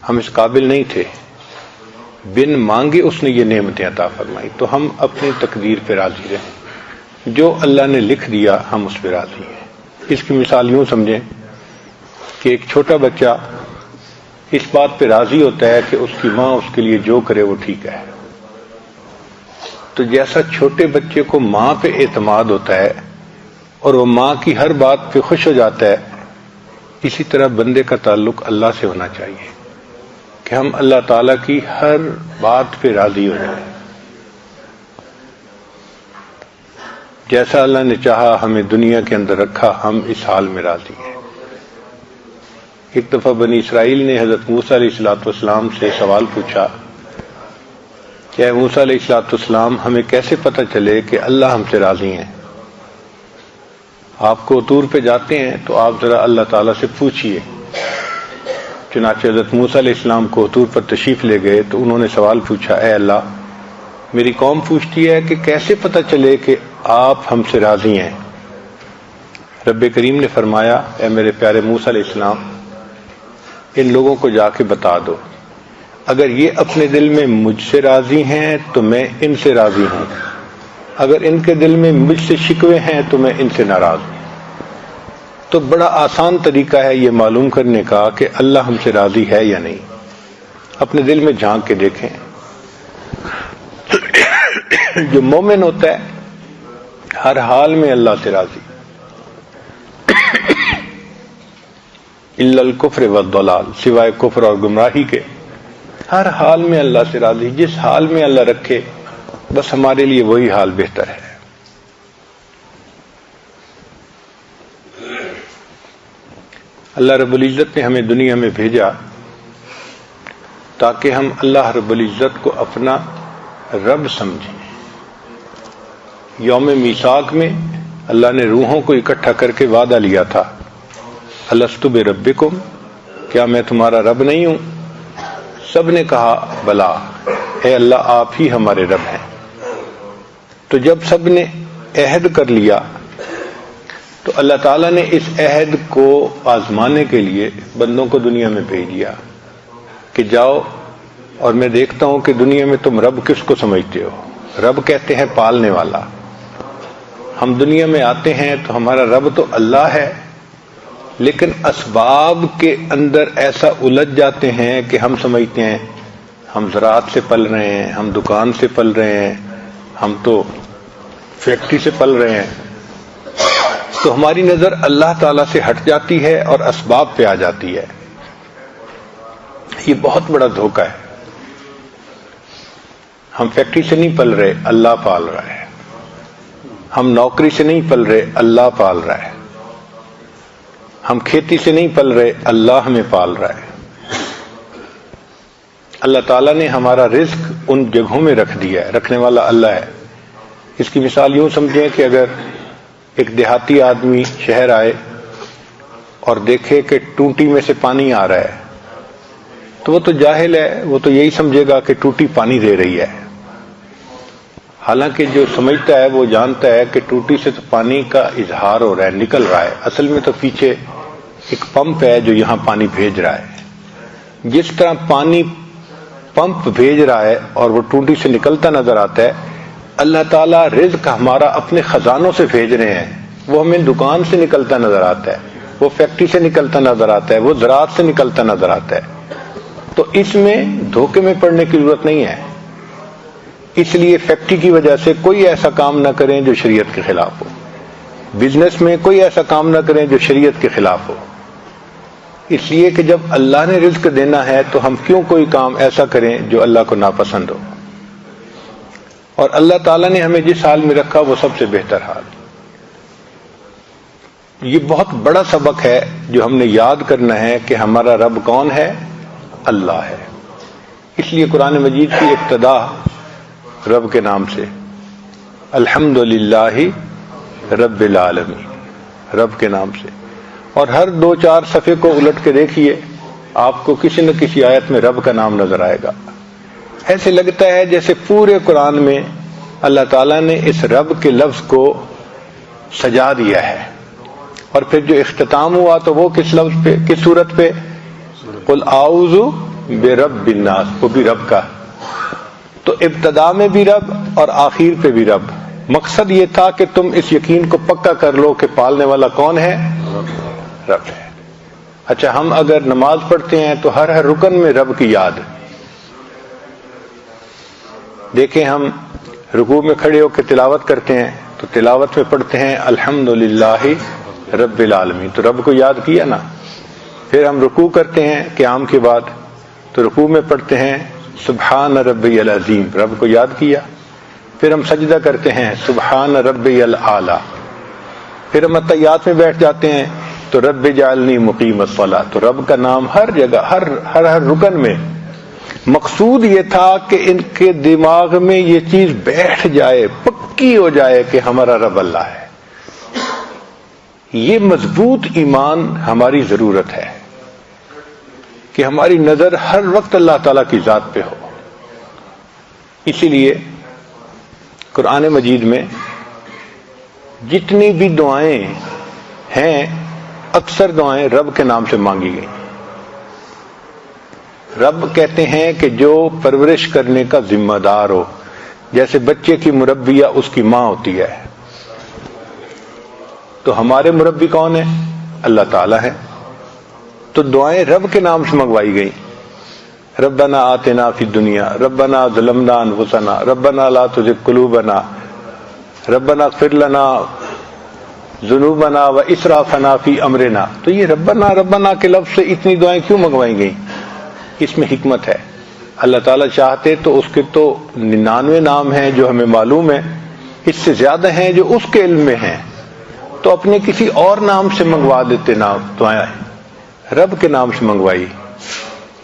ہم اس قابل نہیں تھے، بن مانگے اس نے یہ نعمتیں عطا فرمائی، تو ہم اپنی تقدیر پہ راضی رہیں، جو اللہ نے لکھ دیا ہم اس پہ راضی ہیں۔ اس کی مثال یوں سمجھیں کہ ایک چھوٹا بچہ اس بات پہ راضی ہوتا ہے کہ اس کی ماں اس کے لیے جو کرے وہ ٹھیک ہے، تو جیسا چھوٹے بچے کو ماں پہ اعتماد ہوتا ہے اور وہ ماں کی ہر بات پہ خوش ہو جاتا ہے، اسی طرح بندے کا تعلق اللہ سے ہونا چاہیے کہ ہم اللہ تعالیٰ کی ہر بات پہ راضی ہو جائیں۔ جیسا اللہ نے چاہا ہمیں دنیا کے اندر رکھا، ہم اس حال میں راضی ہیں۔ ایک دفعہ بنی اسرائیل نے حضرت موسیٰ علیہ السلام سے سوال پوچھا کہ اے موسیٰ علیہ السلام، ہمیں کیسے پتہ چلے کہ اللہ ہم سے راضی ہیں؟ آپ کو طور پہ جاتے ہیں تو آپ ذرا اللہ تعالیٰ سے پوچھئے۔ چنانچہ حضرت موسیٰ علیہ السلام کو طور پر تشریف لے گئے تو انہوں نے سوال پوچھا، اے اللہ، میری قوم پوچھتی ہے کہ کیسے پتہ چلے کہ آپ ہم سے راضی ہیں؟ رب کریم نے فرمایا، اے میرے پیارے موسیٰ علیہ السلام، ان لوگوں کو جا کے بتا دو، اگر یہ اپنے دل میں مجھ سے راضی ہیں تو میں ان سے راضی ہوں، اگر ان کے دل میں مجھ سے شکوے ہیں تو میں ان سے ناراض ہوں۔ تو بڑا آسان طریقہ ہے یہ معلوم کرنے کا کہ اللہ ہم سے راضی ہے یا نہیں۔ اپنے دل میں جھانک کے دیکھیں۔ جو مومن ہوتا ہے ہر حال میں اللہ سے راضی، الا الکفر والضلال، سوائے کفر اور گمراہی کے، ہر حال میں اللہ سے راضی۔ جس حال میں اللہ رکھے بس ہمارے لیے وہی حال بہتر ہے۔ اللہ رب العزت نے ہمیں دنیا میں بھیجا تاکہ ہم اللہ رب العزت کو اپنا رب سمجھیں۔ یوم میثاق میں اللہ نے روحوں کو اکٹھا کر کے وعدہ لیا تھا، الست بربکم، کیا میں تمہارا رب نہیں ہوں؟ سب نے کہا بلا، اے اللہ آپ ہی ہمارے رب ہیں۔ تو جب سب نے عہد کر لیا تو اللہ تعالیٰ نے اس عہد کو آزمانے کے لیے بندوں کو دنیا میں بھیج دیا کہ جاؤ اور میں دیکھتا ہوں کہ دنیا میں تم رب کس کو سمجھتے ہو۔ رب کہتے ہیں پالنے والا۔ ہم دنیا میں آتے ہیں تو ہمارا رب تو اللہ ہے، لیکن اسباب کے اندر ایسا الجھ جاتے ہیں کہ ہم سمجھتے ہیں ہم زراعت سے پل رہے ہیں، ہم دکان سے پل رہے ہیں، ہم تو فیکٹری سے پل رہے ہیں، تو ہماری نظر اللہ تعالیٰ سے ہٹ جاتی ہے اور اسباب پہ آ جاتی ہے۔ یہ بہت بڑا دھوکہ ہے۔ ہم فیکٹری سے نہیں پل رہے، اللہ پال رہا ہے۔ ہم نوکری سے نہیں پل رہے، اللہ پال رہا ہے۔ ہم کھیتی سے نہیں پل رہے، اللہ ہمیں پال رہا ہے۔ اللہ تعالیٰ نے ہمارا رزق ان جگہوں میں رکھ دیا ہے، رکھنے والا اللہ ہے۔ اس کی مثال یوں سمجھیں کہ اگر ایک دیہاتی آدمی شہر آئے اور دیکھے کہ ٹوٹی میں سے پانی آ رہا ہے تو وہ تو جاہل ہے، وہ تو یہی سمجھے گا کہ ٹوٹی پانی دے رہی ہے، حالانکہ جو سمجھتا ہے وہ جانتا ہے کہ ٹوٹی سے تو پانی کا اظہار ہو رہا ہے، نکل رہا ہے، اصل میں تو پیچھے ایک پمپ ہے جو یہاں پانی بھیج رہا ہے۔ جس طرح پانی پمپ بھیج رہا ہے اور وہ ٹوٹی سے نکلتا نظر آتا ہے، اللہ تعالیٰ رزق ہمارا اپنے خزانوں سے بھیج رہے ہیں، وہ ہمیں دکان سے نکلتا نظر آتا ہے، وہ فیکٹری سے نکلتا نظر آتا ہے، وہ زراعت سے نکلتا نظر آتا ہے۔ تو اس میں دھوکے میں پڑنے کی ضرورت نہیں ہے۔ اس لیے فیکٹری کی وجہ سے کوئی ایسا کام نہ کریں جو شریعت کے خلاف ہو، بزنس میں کوئی ایسا کام نہ کریں جو شریعت کے خلاف ہو، اس لیے کہ جب اللہ نے رزق دینا ہے تو ہم کیوں کوئی کام ایسا کریں جو اللہ کو ناپسند ہو۔ اور اللہ تعالیٰ نے ہمیں جس حال میں رکھا وہ سب سے بہتر حال۔ یہ بہت بڑا سبق ہے جو ہم نے یاد کرنا ہے کہ ہمارا رب کون ہے؟ اللہ ہے۔ اس لیے قرآن مجید کی ابتدا رب کے نام سے، الحمدللہ رب العالمین، رب کے نام سے۔ اور ہر 2-4 صفحے کو الٹ کے دیکھیے، آپ کو کسی نہ کسی آیت میں رب کا نام نظر آئے گا۔ ایسے لگتا ہے جیسے پورے قرآن میں اللہ تعالیٰ نے اس رب کے لفظ کو سجا دیا ہے۔ اور پھر جو اختتام ہوا تو وہ کس لفظ پہ، کس صورت پہ؟ قل اعوذ برب الناس، وہ بھی رب کا. تو ابتدا میں بھی رب اور آخر پہ بھی رب. مقصد یہ تھا کہ تم اس یقین کو پکا کر لو کہ پالنے والا کون ہے؟ رب ہے. اچھا، ہم اگر نماز پڑھتے ہیں تو ہر رکن میں رب کی یاد. دیکھیں، ہم رکوع میں کھڑے ہو کے تلاوت کرتے ہیں تو تلاوت میں پڑھتے ہیں الحمدللہ رب العالمین، تو رب کو یاد کیا نا. پھر ہم رکوع کرتے ہیں قیام کے بعد تو رکوع میں پڑھتے ہیں سبحان ربی العظیم، رب کو یاد کیا. پھر ہم سجدہ کرتے ہیں سبحان ربی الاعلی. پھر ہم اتحیات میں بیٹھ جاتے ہیں تو رب جعلنی مقیم الصلاۃ، تو رب کا نام ہر جگہ، ہر رکن میں. مقصود یہ تھا کہ ان کے دماغ میں یہ چیز بیٹھ جائے، پکی ہو جائے کہ ہمارا رب اللہ ہے. یہ مضبوط ایمان ہماری ضرورت ہے کہ ہماری نظر ہر وقت اللہ تعالیٰ کی ذات پہ ہو. اسی لیے قرآن مجید میں جتنی بھی دعائیں ہیں اکثر دعائیں رب کے نام سے مانگی گئی. رب کہتے ہیں کہ جو پرورش کرنے کا ذمہ دار ہو، جیسے بچے کی مربیہ اس کی ماں ہوتی ہے، تو ہمارے مربی کون ہے؟ اللہ تعالیٰ ہے. تو دعائیں رب کے نام سے منگوائی گئی. ربنا آتنا فی الدنیا، ربنا ظلمنا انفسنا، ربنا لا تزغ قلوبنا، ربنا اغفر لنا ذنوبنا واسرافنا فی امرنا. تو یہ ربنا ربنا کے لفظ سے اتنی دعائیں کیوں منگوائی گئیں؟ اس میں حکمت ہے. اللہ تعالیٰ چاہتے تو اس کے تو 99 نام ہیں جو ہمیں معلوم ہے، اس سے زیادہ ہیں جو اس کے علم میں ہیں، تو اپنے کسی اور نام سے منگوا دیتے نام دعائیں. رب کے نام سے منگوائی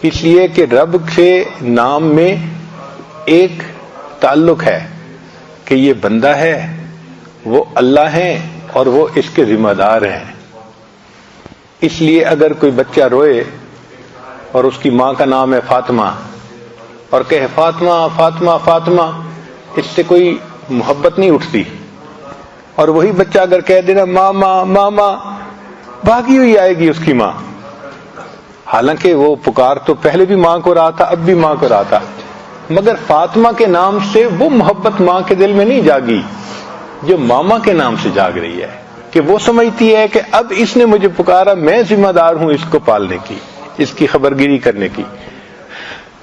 اس لیے کہ رب کے نام میں ایک تعلق ہے کہ یہ بندہ ہے، وہ اللہ ہیں اور وہ اس کے ذمہ دار ہیں. اس لیے اگر کوئی بچہ روئے اور اس کی ماں کا نام ہے فاطمہ اور کہے فاطمہ فاطمہ فاطمہ، اس سے کوئی محبت نہیں اٹھتی. اور وہی بچہ اگر کہہ دینا ماما ماما، بھاگی ہوئی آئے گی اس کی ماں، حالانکہ وہ پکار تو پہلے بھی ماں کو رہا تھا، اب بھی ماں کو رہا تھا، مگر فاطمہ کے نام سے وہ محبت ماں کے دل میں نہیں جاگی جو ماما کے نام سے جاگ رہی ہے، کہ وہ سمجھتی ہے کہ اب اس نے مجھے پکارا، میں ذمہ دار ہوں اس کو پالنے کی، اس کی خبرگیری کرنے کی.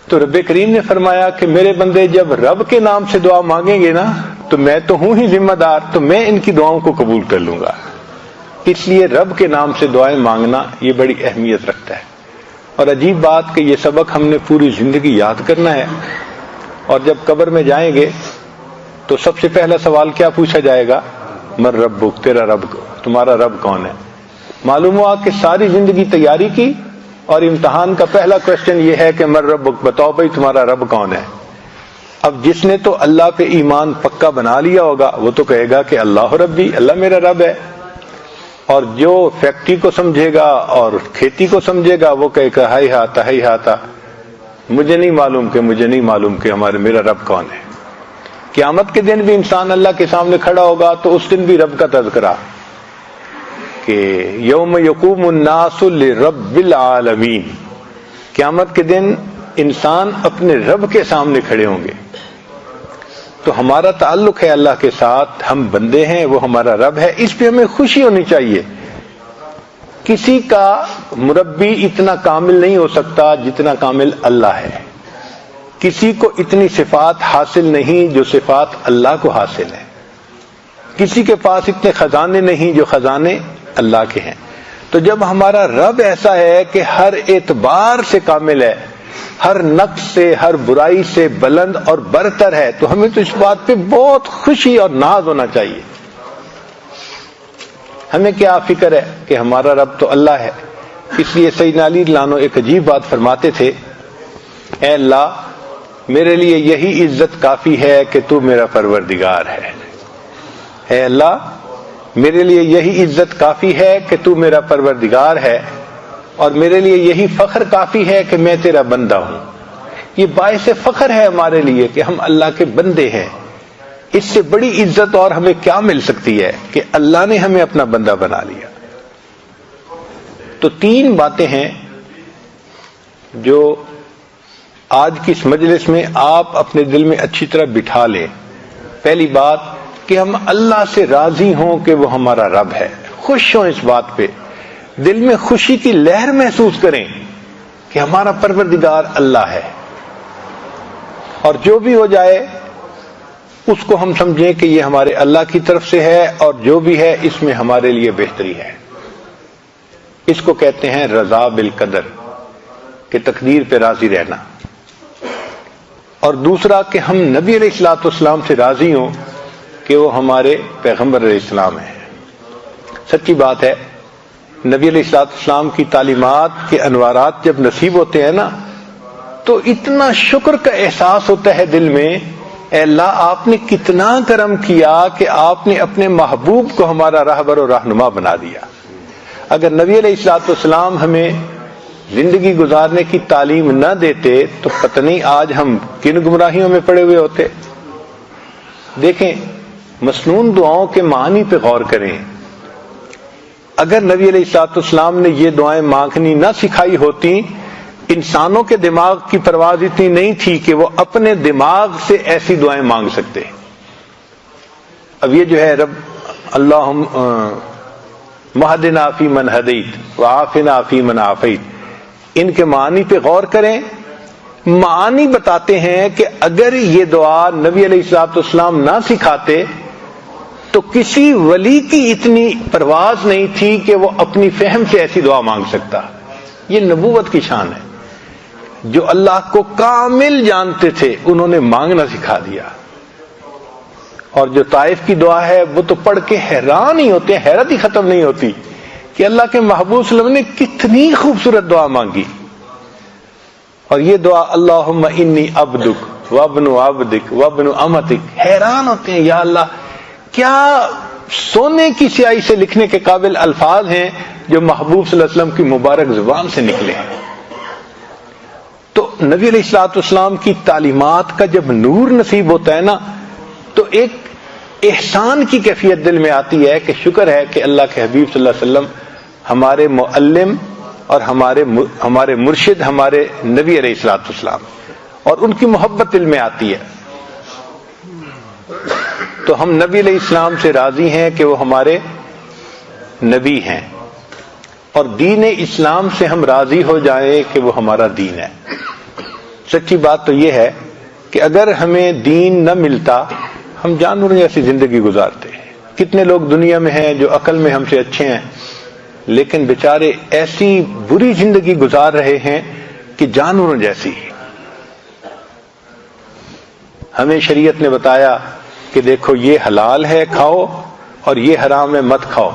تو رب کریم نے فرمایا کہ میرے بندے جب رب کے نام سے دعا مانگیں گے نا تو میں تو ہوں ہی ذمہ دار، تو میں ان کی دعاؤں کو قبول کر لوں گا. اس لیے رب کے نام سے دعائیں مانگنا یہ بڑی اہمیت رکھتا ہے. اور عجیب بات کہ یہ سبق ہم نے پوری زندگی یاد کرنا ہے، اور جب قبر میں جائیں گے تو سب سے پہلا سوال کیا پوچھا جائے گا؟ من ربک، تیرا رب، تمہارا رب کون ہے؟ معلوم ہوا کہ ساری زندگی تیاری کی اور امتحان کا پہلا کوشچن یہ ہے کہ من ربک، بتاؤ بھائی تمہارا رب کون ہے. اب جس نے تو اللہ پہ ایمان پکا بنا لیا ہوگا وہ تو کہے گا کہ اللہ ربی، اللہ میرا رب ہے. اور جو فیکٹری کو سمجھے گا اور کھیتی کو سمجھے گا وہ کہے گا ہائی ہاتا، مجھے نہیں معلوم کہ میرا رب کون ہے. قیامت کے دن بھی انسان اللہ کے سامنے کھڑا ہوگا تو اس دن بھی رب کا تذکرہ کہ یوم یقوم الناس لرب العالمین. قیامت کے دن انسان اپنے رب کے سامنے کھڑے ہوں گے. تو ہمارا تعلق ہے اللہ کے ساتھ، ہم بندے ہیں، وہ ہمارا رب ہے، اس پہ ہمیں خوشی ہونی چاہیے. کسی کا مربی اتنا کامل نہیں ہو سکتا جتنا کامل اللہ ہے. کسی کو اتنی صفات حاصل نہیں جو صفات اللہ کو حاصل ہے. کسی کے پاس اتنے خزانے نہیں جو خزانے اللہ کے ہیں. تو جب ہمارا رب ایسا ہے کہ ہر اعتبار سے کامل ہے، ہر نقص سے، ہر برائی سے بلند اور برتر ہے، تو ہمیں تو اس بات پہ بہت خوشی اور ناز ہونا چاہیے. ہمیں کیا فکر ہے کہ ہمارا رب تو اللہ ہے. اس لیے سیدنا علی لانو ایک عجیب بات فرماتے تھے، اے اللہ میرے لیے یہی عزت کافی ہے کہ تو میرا پروردگار ہے. اے اللہ میرے لیے یہی عزت کافی ہے کہ تو میرا پروردگار ہے، اور میرے لیے یہی فخر کافی ہے کہ میں تیرا بندہ ہوں. یہ باعث فخر ہے ہمارے لیے کہ ہم اللہ کے بندے ہیں. اس سے بڑی عزت اور ہمیں کیا مل سکتی ہے کہ اللہ نے ہمیں اپنا بندہ بنا لیا. تو 3 باتیں ہیں جو آج کی اس مجلس میں آپ اپنے دل میں اچھی طرح بٹھا لیں، پہلی بات کہ ہم اللہ سے راضی ہوں کہ وہ ہمارا رب ہے، خوش ہوں اس بات پہ، دل میں خوشی کی لہر محسوس کریں کہ ہمارا پروردگار اللہ ہے، اور جو بھی ہو جائے اس کو ہم سمجھیں کہ یہ ہمارے اللہ کی طرف سے ہے، اور جو بھی ہے اس میں ہمارے لیے بہتری ہے۔ اس کو کہتے ہیں رضا بالقدر، کہ تقدیر پہ راضی رہنا۔ اور دوسرا کہ ہم نبی علیہ الصلوۃ والسلام سے راضی ہوں کہ وہ ہمارے پیغمبر علیہ السلام ہیں۔ سچی بات ہے، نبی علیہ الصلوۃ والسلام کی تعلیمات کے انوارات جب نصیب ہوتے ہیں نا، تو اتنا شکر کا احساس ہوتا ہے دل میں، اے اللہ آپ نے کتنا کرم کیا کہ آپ نے اپنے محبوب کو ہمارا راہبر و رہنما بنا دیا۔ اگر نبی علیہ الصلوۃ والسلام ہمیں زندگی گزارنے کی تعلیم نہ دیتے تو پتہ نہیں آج ہم کن گمراہیوں میں پڑے ہوئے ہوتے۔ دیکھیں، مسنون دعاؤں کے معنی پہ غور کریں۔ اگر نبی علیہ الصلوۃ والسلام نے یہ دعائیں مانگنی نہ سکھائی ہوتی، انسانوں کے دماغ کی پرواز اتنی نہیں تھی کہ وہ اپنے دماغ سے ایسی دعائیں مانگ سکتے۔ اب یہ جو ہے رب اللہم مہدنا فی من ہدیت وعافنا فی من عافیت، ان کے معنی پہ غور کریں۔ معنی بتاتے ہیں کہ اگر یہ دعا نبی علیہ الصلوۃ والسلام نہ سکھاتے تو کسی ولی کی اتنی پرواز نہیں تھی کہ وہ اپنی فہم سے ایسی دعا مانگ سکتا۔ یہ نبوت کی شان ہے، جو اللہ کو کامل جانتے تھے انہوں نے مانگنا سکھا دیا۔ اور جو طائف کی دعا ہے وہ تو پڑھ کے حیران ہی ہوتے ہیں، حیرت ہی ختم نہیں ہوتی کہ اللہ کے محبوب صلی اللہ علیہ وسلم نے کتنی خوبصورت دعا مانگی۔ اور یہ دعا اللہم انی عبدک وابن عبدک وابن امتک، حیران ہوتے ہیں یا اللہ کیا سونے کی سیاہی سے لکھنے کے قابل الفاظ ہیں جو محبوب صلی اللہ علیہ وسلم کی مبارک زبان سے نکلے ہیں۔ تو نبی علیہ الصلوۃ والسلام کی تعلیمات کا جب نور نصیب ہوتا ہے نا، تو ایک احسان کی کیفیت دل میں آتی ہے کہ شکر ہے کہ اللہ کے حبیب صلی اللہ علیہ وسلم ہمارے معلم اور ہمارے مرشد، ہمارے نبی علیہ الصلوۃ والسلام، اور ان کی محبت دل میں آتی ہے۔ تو ہم نبی علیہ السلام سے راضی ہیں کہ وہ ہمارے نبی ہیں، اور دین اسلام سے ہم راضی ہو جائیں کہ وہ ہمارا دین ہے۔ سچی بات تو یہ ہے کہ اگر ہمیں دین نہ ملتا ہم جانوروں جیسی زندگی گزارتے ہیں۔ کتنے لوگ دنیا میں ہیں جو عقل میں ہم سے اچھے ہیں، لیکن بیچارے ایسی بری زندگی گزار رہے ہیں کہ جانوروں جیسی۔ ہمیں شریعت نے بتایا کہ دیکھو یہ حلال ہے کھاؤ اور یہ حرام ہے مت کھاؤ،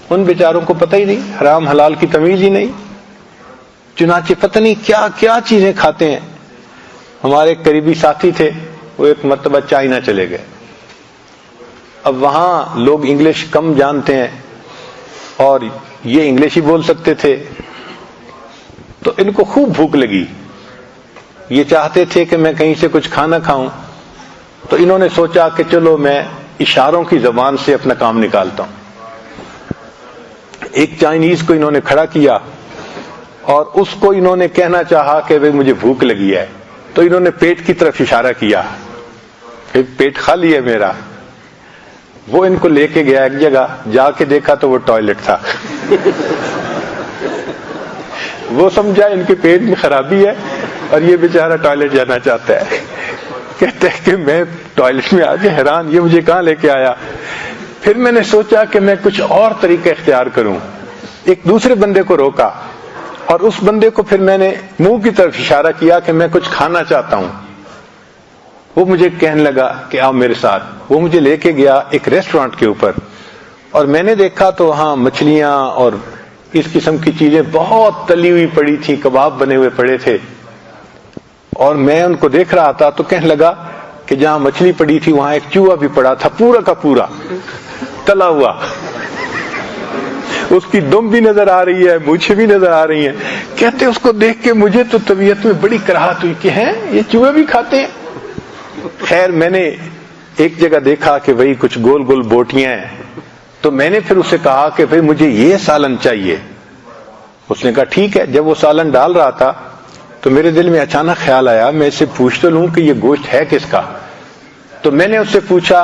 ان بیچاروں کو پتہ ہی نہیں، حرام حلال کی تمیز ہی نہیں، چنانچہ پتہ نہیں کیا کیا چیزیں کھاتے ہیں۔ ہمارے ایک قریبی ساتھی تھے، وہ ایک مرتبہ چائنا چلے گئے۔ اب وہاں لوگ انگلش کم جانتے ہیں اور یہ انگلش ہی بول سکتے تھے، تو ان کو خوب بھوک لگی، یہ چاہتے تھے کہ میں کہیں سے کچھ کھانا کھاؤں، تو انہوں نے سوچا کہ چلو میں اشاروں کی زبان سے اپنا کام نکالتا ہوں۔ ایک چائنیز کو انہوں نے کھڑا کیا اور اس کو انہوں نے کہنا چاہا کہ بھئی مجھے بھوک لگی ہے، تو انہوں نے پیٹ کی طرف اشارہ کیا، پیٹ خالی ہے میرا۔ وہ ان کو لے کے گیا ایک جگہ، جا کے دیکھا تو وہ ٹوائلٹ تھا۔ وہ سمجھا ان کے پیٹ میں خرابی ہے اور یہ بیچارہ ٹوائلٹ جانا چاہتا ہے۔ کہتے ہیں کہ میں ٹوائلٹ میں آ کے حیران، یہ مجھے کہاں لے کے آیا۔ پھر میں نے سوچا کہ میں کچھ اور طریقہ اختیار کروں، ایک دوسرے بندے کو روکا اور اس بندے کو پھر میں نے منہ کی طرف اشارہ کیا کہ میں کچھ کھانا چاہتا ہوں۔ وہ مجھے کہنے لگا کہ آؤ میرے ساتھ۔ وہ مجھے لے کے گیا ایک ریسٹورانٹ کے اوپر، اور میں نے دیکھا تو وہاں مچھلیاں اور اس قسم کی چیزیں بہت تلی ہوئی پڑی تھی، کباب بنے ہوئے پڑے تھے، اور میں ان کو دیکھ رہا تھا تو کہنے لگا کہ جہاں مچھلی پڑی تھی وہاں ایک چوہا بھی پڑا تھا، پورا کا پورا تلا ہوا، اس کی دم بھی نظر آ رہی ہے، مونچھیں بھی نظر آ رہی ہیں۔ کہتے اس کو دیکھ کے مجھے تو طبیعت میں بڑی کراہت ہوئی کہ ہیں یہ چوہے بھی کھاتے ہیں۔ خیر میں نے ایک جگہ دیکھا کہ بھئی کچھ گول گول بوٹیاں ہیں، تو میں نے پھر اسے کہا کہ بھئی مجھے یہ سالن چاہیے۔ اس نے کہا ٹھیک ہے۔ جب وہ سالن ڈال رہا تھا تو میرے دل میں اچانک خیال آیا میں اسے پوچھ تو لوں کہ یہ گوشت ہے کس کا. تو میں نے اس سے پوچھا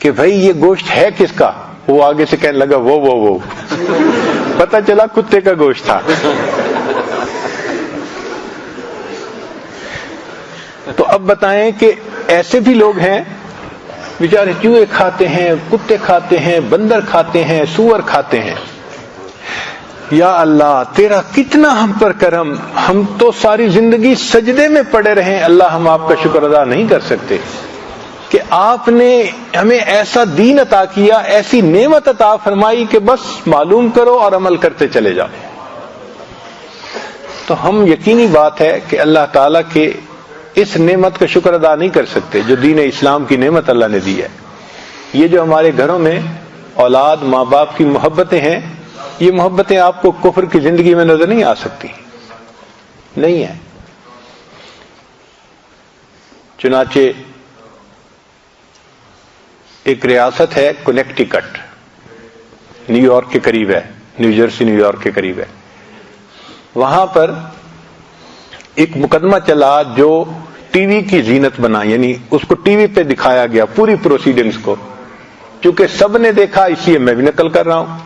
کہ بھائی یہ گوشت ہے کس کا؟ وہ آگے سے کہنے لگا وہ پتہ چلا کتے کا گوشت تھا. تو اب بتائیں کہ ایسے بھی لوگ ہیں بیچارے چوہے کھاتے ہیں، کتے کھاتے ہیں، بندر کھاتے ہیں، سور کھاتے ہیں. یا اللہ تیرا کتنا ہم پر کرم، ہم تو ساری زندگی سجدے میں پڑے رہے. اللہ ہم آپ کا شکر ادا نہیں کر سکتے کہ آپ نے ہمیں ایسا دین عطا کیا، ایسی نعمت عطا فرمائی کہ بس معلوم کرو اور عمل کرتے چلے جاؤ. تو ہم یقینی بات ہے کہ اللہ تعالیٰ کے اس نعمت کا شکر ادا نہیں کر سکتے جو دین اسلام کی نعمت اللہ نے دی ہے. یہ جو ہمارے گھروں میں اولاد ماں باپ کی محبتیں ہیں، یہ محبتیں آپ کو کفر کی زندگی میں نظر نہیں آ سکتی، نہیں ہے. چنانچہ ایک ریاست ہے کنیکٹیکٹ، نیو یارک کے قریب ہے، نیو جرسی نیو یارک کے قریب ہے. وہاں پر ایک مقدمہ چلا جو ٹی وی کی زینت بنا، یعنی اس کو ٹی وی پہ دکھایا گیا پوری پروسیڈنگز کو. چونکہ سب نے دیکھا اس لیے میں بھی نقل کر رہا ہوں.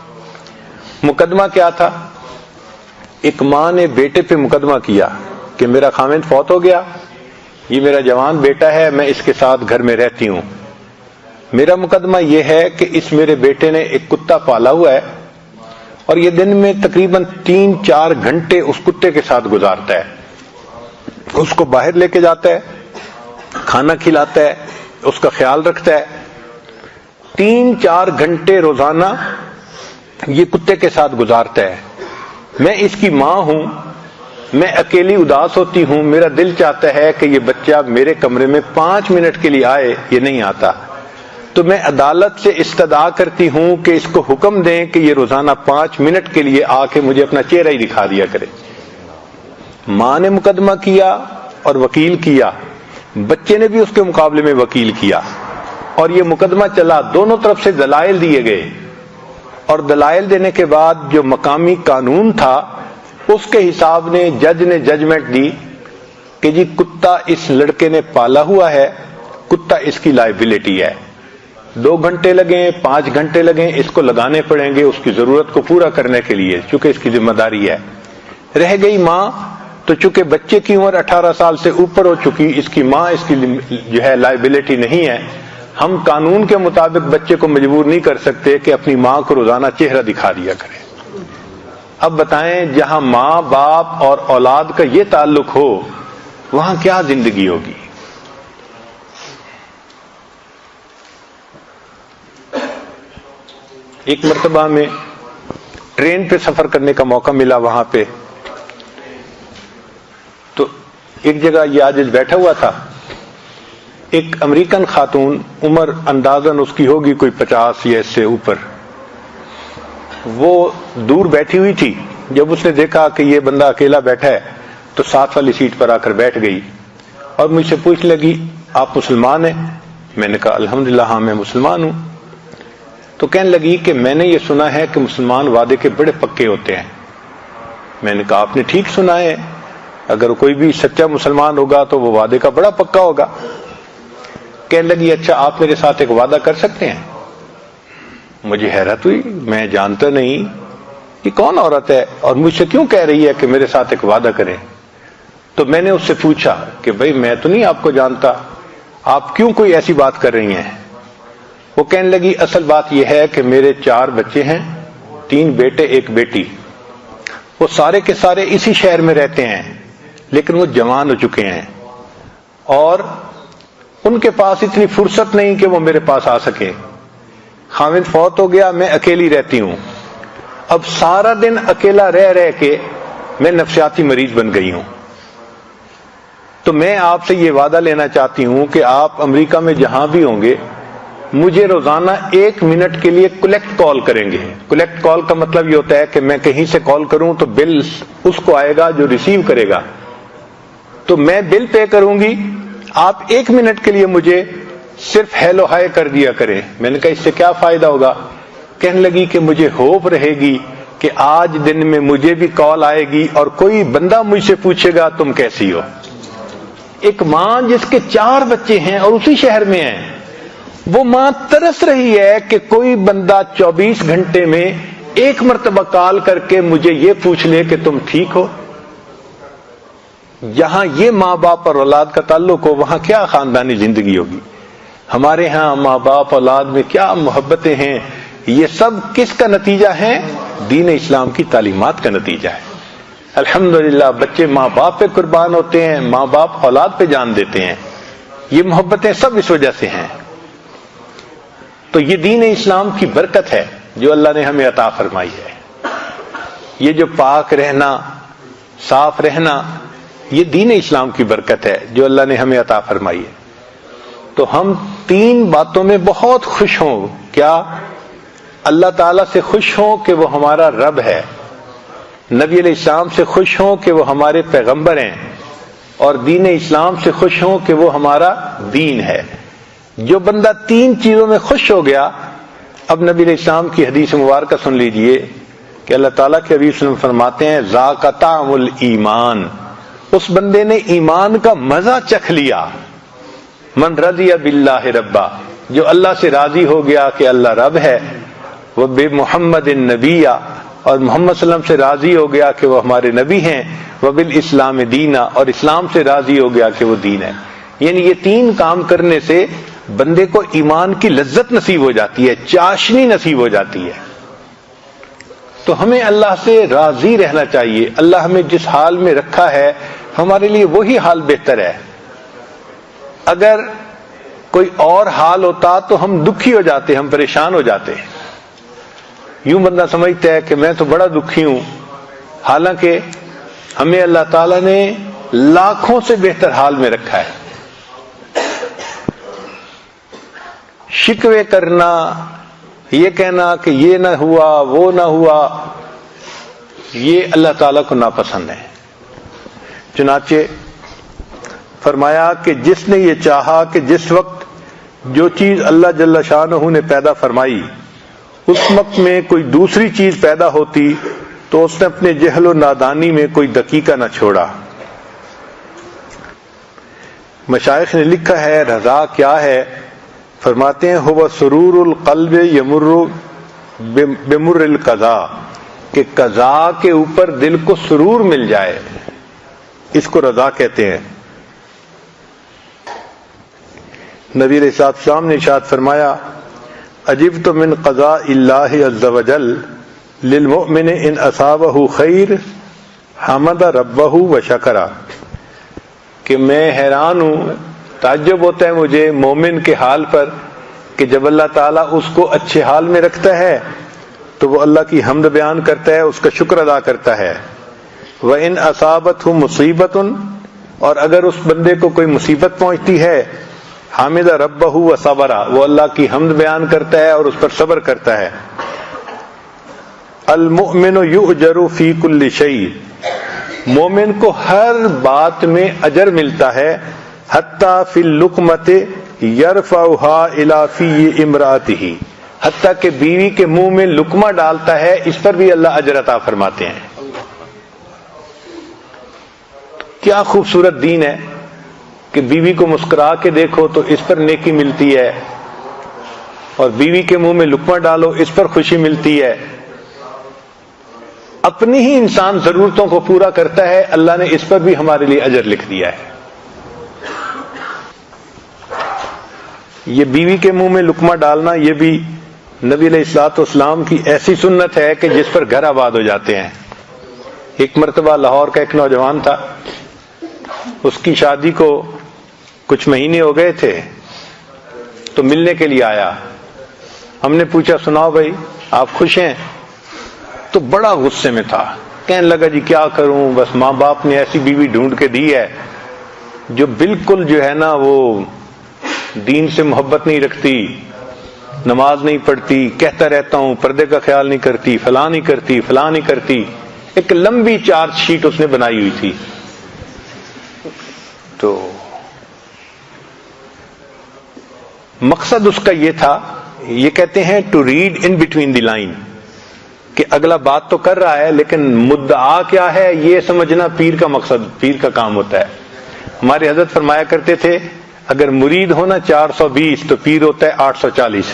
مقدمہ کیا تھا؟ ایک ماں نے بیٹے پہ مقدمہ کیا کہ میرا خاوند فوت ہو گیا، یہ میرا جوان بیٹا ہے، میں اس کے ساتھ گھر میں رہتی ہوں. میرا مقدمہ یہ ہے کہ اس میرے بیٹے نے ایک کتا پالا ہوا ہے اور یہ دن میں تقریباً 3-4 گھنٹے اس کتے کے ساتھ گزارتا ہے. اس کو باہر لے کے جاتا ہے، کھانا کھلاتا ہے، اس کا خیال رکھتا ہے. 3-4 گھنٹے روزانہ یہ کتے کے ساتھ گزارتا ہے. میں اس کی ماں ہوں، میں اکیلی اداس ہوتی ہوں، میرا دل چاہتا ہے کہ یہ بچہ میرے کمرے میں 5 منٹ کے لیے آئے، یہ نہیں آتا. تو میں عدالت سے استدعا کرتی ہوں کہ اس کو حکم دیں کہ یہ روزانہ 5 منٹ کے لیے آ کے مجھے اپنا چہرہ ہی دکھا دیا کرے. ماں نے مقدمہ کیا اور وکیل کیا، بچے نے بھی اس کے مقابلے میں وکیل کیا، اور یہ مقدمہ چلا. دونوں طرف سے دلائل دیے گئے، اور دلائل دینے کے بعد جو مقامی قانون تھا اس کے حساب نے جج نے ججمنٹ دی کہ جی کتا اس لڑکے نے پالا ہوا ہے، کتا اس کی لائبلٹی ہے. 2 گھنٹے لگیں 5 گھنٹے لگیں اس کو لگانے پڑیں گے اس کی ضرورت کو پورا کرنے کے لیے، چونکہ اس کی ذمہ داری ہے. رہ گئی ماں، تو چونکہ بچے کی عمر 18 سال سے اوپر ہو چکی، اس کی ماں اس کی جو ہے لائبلٹی نہیں ہے. ہم قانون کے مطابق بچے کو مجبور نہیں کر سکتے کہ اپنی ماں کو روزانہ چہرہ دکھا دیا کرے. اب بتائیں جہاں ماں باپ اور اولاد کا یہ تعلق ہو وہاں کیا زندگی ہوگی. ایک مرتبہ میں ٹرین پہ سفر کرنے کا موقع ملا. وہاں پہ تو ایک جگہ یہ عاجز بیٹھا ہوا تھا، ایک امریکن خاتون، عمر اندازاً اس کی ہوگی کوئی 50 یا اس سے اوپر، وہ دور بیٹھی ہوئی تھی. جب اس نے دیکھا کہ یہ بندہ اکیلا بیٹھا ہے تو ساتھ والی سیٹ پر آ کر بیٹھ گئی اور مجھ سے پوچھنے لگی آپ مسلمان ہیں؟ میں نے کہا الحمدللہ ہاں میں مسلمان ہوں. تو کہنے لگی کہ میں نے یہ سنا ہے کہ مسلمان وعدے کے بڑے پکے ہوتے ہیں. میں نے کہا آپ نے ٹھیک سنا ہے، اگر کوئی بھی سچا مسلمان ہوگا تو وہ وعدے کا بڑا پکا ہوگا. کہنے لگی اچھا آپ میرے ساتھ ایک وعدہ کر سکتے ہیں؟ مجھے حیرت ہوئی، میں جانتا نہیں کہ کون عورت ہے اور مجھ سے کیوں کہہ رہی ہے کہ میرے ساتھ ایک وعدہ کریں. تو میں نے اس سے پوچھا کہ بھئی میں تو نہیں آپ کو جانتا، آپ کیوں کوئی ایسی بات کر رہی ہیں؟ وہ کہنے لگی اصل بات یہ ہے کہ میرے 4 بچے ہیں، 3 بیٹے 1 بیٹی. وہ سارے کے سارے اسی شہر میں رہتے ہیں لیکن وہ جوان ہو چکے ہیں اور ان کے پاس اتنی فرصت نہیں کہ وہ میرے پاس آ سکیں. خاوند فوت ہو گیا، میں اکیلی رہتی ہوں. اب سارا دن اکیلا رہ رہ کے میں نفسیاتی مریض بن گئی ہوں. تو میں آپ سے یہ وعدہ لینا چاہتی ہوں کہ آپ امریکہ میں جہاں بھی ہوں گے مجھے روزانہ 1 منٹ کے لیے کلیکٹ کال کریں گے. کلیکٹ کال کا مطلب یہ ہوتا ہے کہ میں کہیں سے کال کروں تو بل اس کو آئے گا جو ریسیو کرے گا، تو میں بل پے کروں گی، آپ 1 منٹ کے لیے مجھے صرف ہیلو ہائے کر دیا کریں. میں نے کہا اس سے کیا فائدہ ہوگا؟ کہنے لگی کہ مجھے ہوپ رہے گی کہ آج دن میں مجھے بھی کال آئے گی اور کوئی بندہ مجھ سے پوچھے گا تم کیسی ہو. ایک ماں جس کے 4 بچے ہیں اور اسی شہر میں ہیں، وہ ماں ترس رہی ہے کہ کوئی بندہ 24 گھنٹے میں ایک مرتبہ کال کر کے مجھے یہ پوچھ لے کہ تم ٹھیک ہو. جہاں یہ ماں باپ اور اولاد کا تعلق ہو وہاں کیا خاندانی زندگی ہوگی. ہمارے ہاں ماں باپ اولاد میں کیا محبتیں ہیں. یہ سب کس کا نتیجہ ہے؟ دین اسلام کی تعلیمات کا نتیجہ ہے. الحمدللہ بچے ماں باپ پہ قربان ہوتے ہیں، ماں باپ اولاد پہ جان دیتے ہیں. یہ محبتیں سب اس وجہ سے ہیں. تو یہ دین اسلام کی برکت ہے جو اللہ نے ہمیں عطا فرمائی ہے. یہ جو پاک رہنا، صاف رہنا، یہ دین اسلام کی برکت ہے جو اللہ نے ہمیں عطا فرمائی ہے. تو ہم 3 باتوں میں بہت خوش ہوں. کیا؟ اللہ تعالیٰ سے خوش ہوں کہ وہ ہمارا رب ہے، نبی علیہ السلام سے خوش ہوں کہ وہ ہمارے پیغمبر ہیں، اور دین اسلام سے خوش ہوں کہ وہ ہمارا دین ہے. جو بندہ 3 چیزوں میں خوش ہو گیا، اب نبی علیہ السلام کی حدیث مبارکہ سن لیجئے کہ اللہ تعالیٰ کے حبیب صلی اللہ علیہ وسلم فرماتے ہیں ذاق طعم الایمان، اس بندے نے ایمان کا مزہ چکھ لیا. من رضی باللہ ربا، جو اللہ سے راضی ہو گیا کہ اللہ رب ہے، وہ بے محمد النبی، اور محمد صلی اللہ علیہ وسلم سے راضی ہو گیا کہ وہ ہمارے نبی ہیں، وبالاسلام دینا، اور اسلام سے راضی ہو گیا کہ وہ دین ہے. یعنی یہ 3 کام کرنے سے بندے کو ایمان کی لذت نصیب ہو جاتی ہے، چاشنی نصیب ہو جاتی ہے. تو ہمیں اللہ سے راضی رہنا چاہیے. اللہ ہمیں جس حال میں رکھا ہے ہمارے لیے وہی حال بہتر ہے. اگر کوئی اور حال ہوتا تو ہم دکھی ہو جاتے، ہم پریشان ہو جاتے. یوں بندہ سمجھتا ہے کہ میں تو بڑا دکھی ہوں، حالانکہ ہمیں اللہ تعالیٰ نے لاکھوں سے بہتر حال میں رکھا ہے. شکوے کرنا، یہ کہنا کہ یہ نہ ہوا وہ نہ ہوا، یہ اللہ تعالیٰ کو ناپسند ہے. چنانچہ فرمایا کہ جس نے یہ چاہا کہ جس وقت جو چیز اللہ جل شانہ نے پیدا فرمائی اس وقت میں کوئی دوسری چیز پیدا ہوتی تو اس نے اپنے جہل و نادانی میں کوئی دقیقہ نہ چھوڑا. مشائخ نے لکھا ہے رضا کیا ہے؟ فرماتے ہیں ہوا سرور القلب یمر بمر القضاء، کہ قضاء کے اوپر دل کو سرور مل جائے، اس کو رضا کہتے ہیں. نبی علیہ السلام نے ارشاد فرمایا عجبت من قضاء اللہ عز وجل للمؤمن ان اصابہ خیر حمد ربہ وشکر، کہ میں حیران ہوں، تعجب ہوتا ہے مجھے مومن کے حال پر کہ جب اللہ تعالیٰ اس کو اچھے حال میں رکھتا ہے تو وہ اللہ کی حمد بیان کرتا ہے، اس کا شکر ادا کرتا ہے. وَإِنْ أَصَابَتْهُ مُصِیبَةٌ، اور اگر اس بندے کو کوئی مصیبت پہنچتی ہے حامد ربہ وصبر، وہ اللہ کی حمد بیان کرتا ہے اور اس پر صبر کرتا ہے. المؤمن یؤجر فی کل شیء، مومن کو ہر بات میں اجر ملتا ہے، حتی فی اللقمۃ یرفعها الی فی امرأتہ، حتیٰ کہ بیوی کے منہ میں لقمہ ڈالتا ہے اس پر بھی اللہ اجر عطا فرماتے ہیں. کیا خوبصورت دین ہے کہ بیوی کو مسکرا کے دیکھو تو اس پر نیکی ملتی ہے، اور بیوی کے منہ میں لقمہ ڈالو اس پر خوشی ملتی ہے. اپنی ہی انسان ضرورتوں کو پورا کرتا ہے، اللہ نے اس پر بھی ہمارے لیے اجر لکھ دیا ہے. یہ بیوی کے منہ میں لقمہ ڈالنا یہ بھی نبی علیہ الصلوۃ والسلام کی ایسی سنت ہے کہ جس پر گھر آباد ہو جاتے ہیں. ایک مرتبہ لاہور کا ایک نوجوان تھا، اس کی شادی کو کچھ مہینے ہو گئے تھے تو ملنے کے لیے آیا. ہم نے پوچھا سناؤ بھائی آپ خوش ہیں؟ تو بڑا غصے میں تھا، کہنے لگا جی کیا کروں، بس ماں باپ نے ایسی بیوی ڈھونڈ کے دی ہے جو بالکل جو ہے نا وہ دین سے محبت نہیں رکھتی، نماز نہیں پڑھتی، کہتا رہتا ہوں پردے کا خیال نہیں کرتی، فلاں نہیں کرتی فلاں نہیں کرتی. ایک لمبی چارج شیٹ اس نے بنائی ہوئی تھی. تو مقصد اس کا یہ تھا، یہ کہتے ہیں to read in between the line, کہ اگلا بات تو کر رہا ہے لیکن مدعا کیا ہے یہ سمجھنا پیر کا مقصد، پیر کا کام ہوتا ہے. ہمارے حضرت فرمایا کرتے تھے اگر مرید ہونا 420 تو پیر ہوتا ہے 840.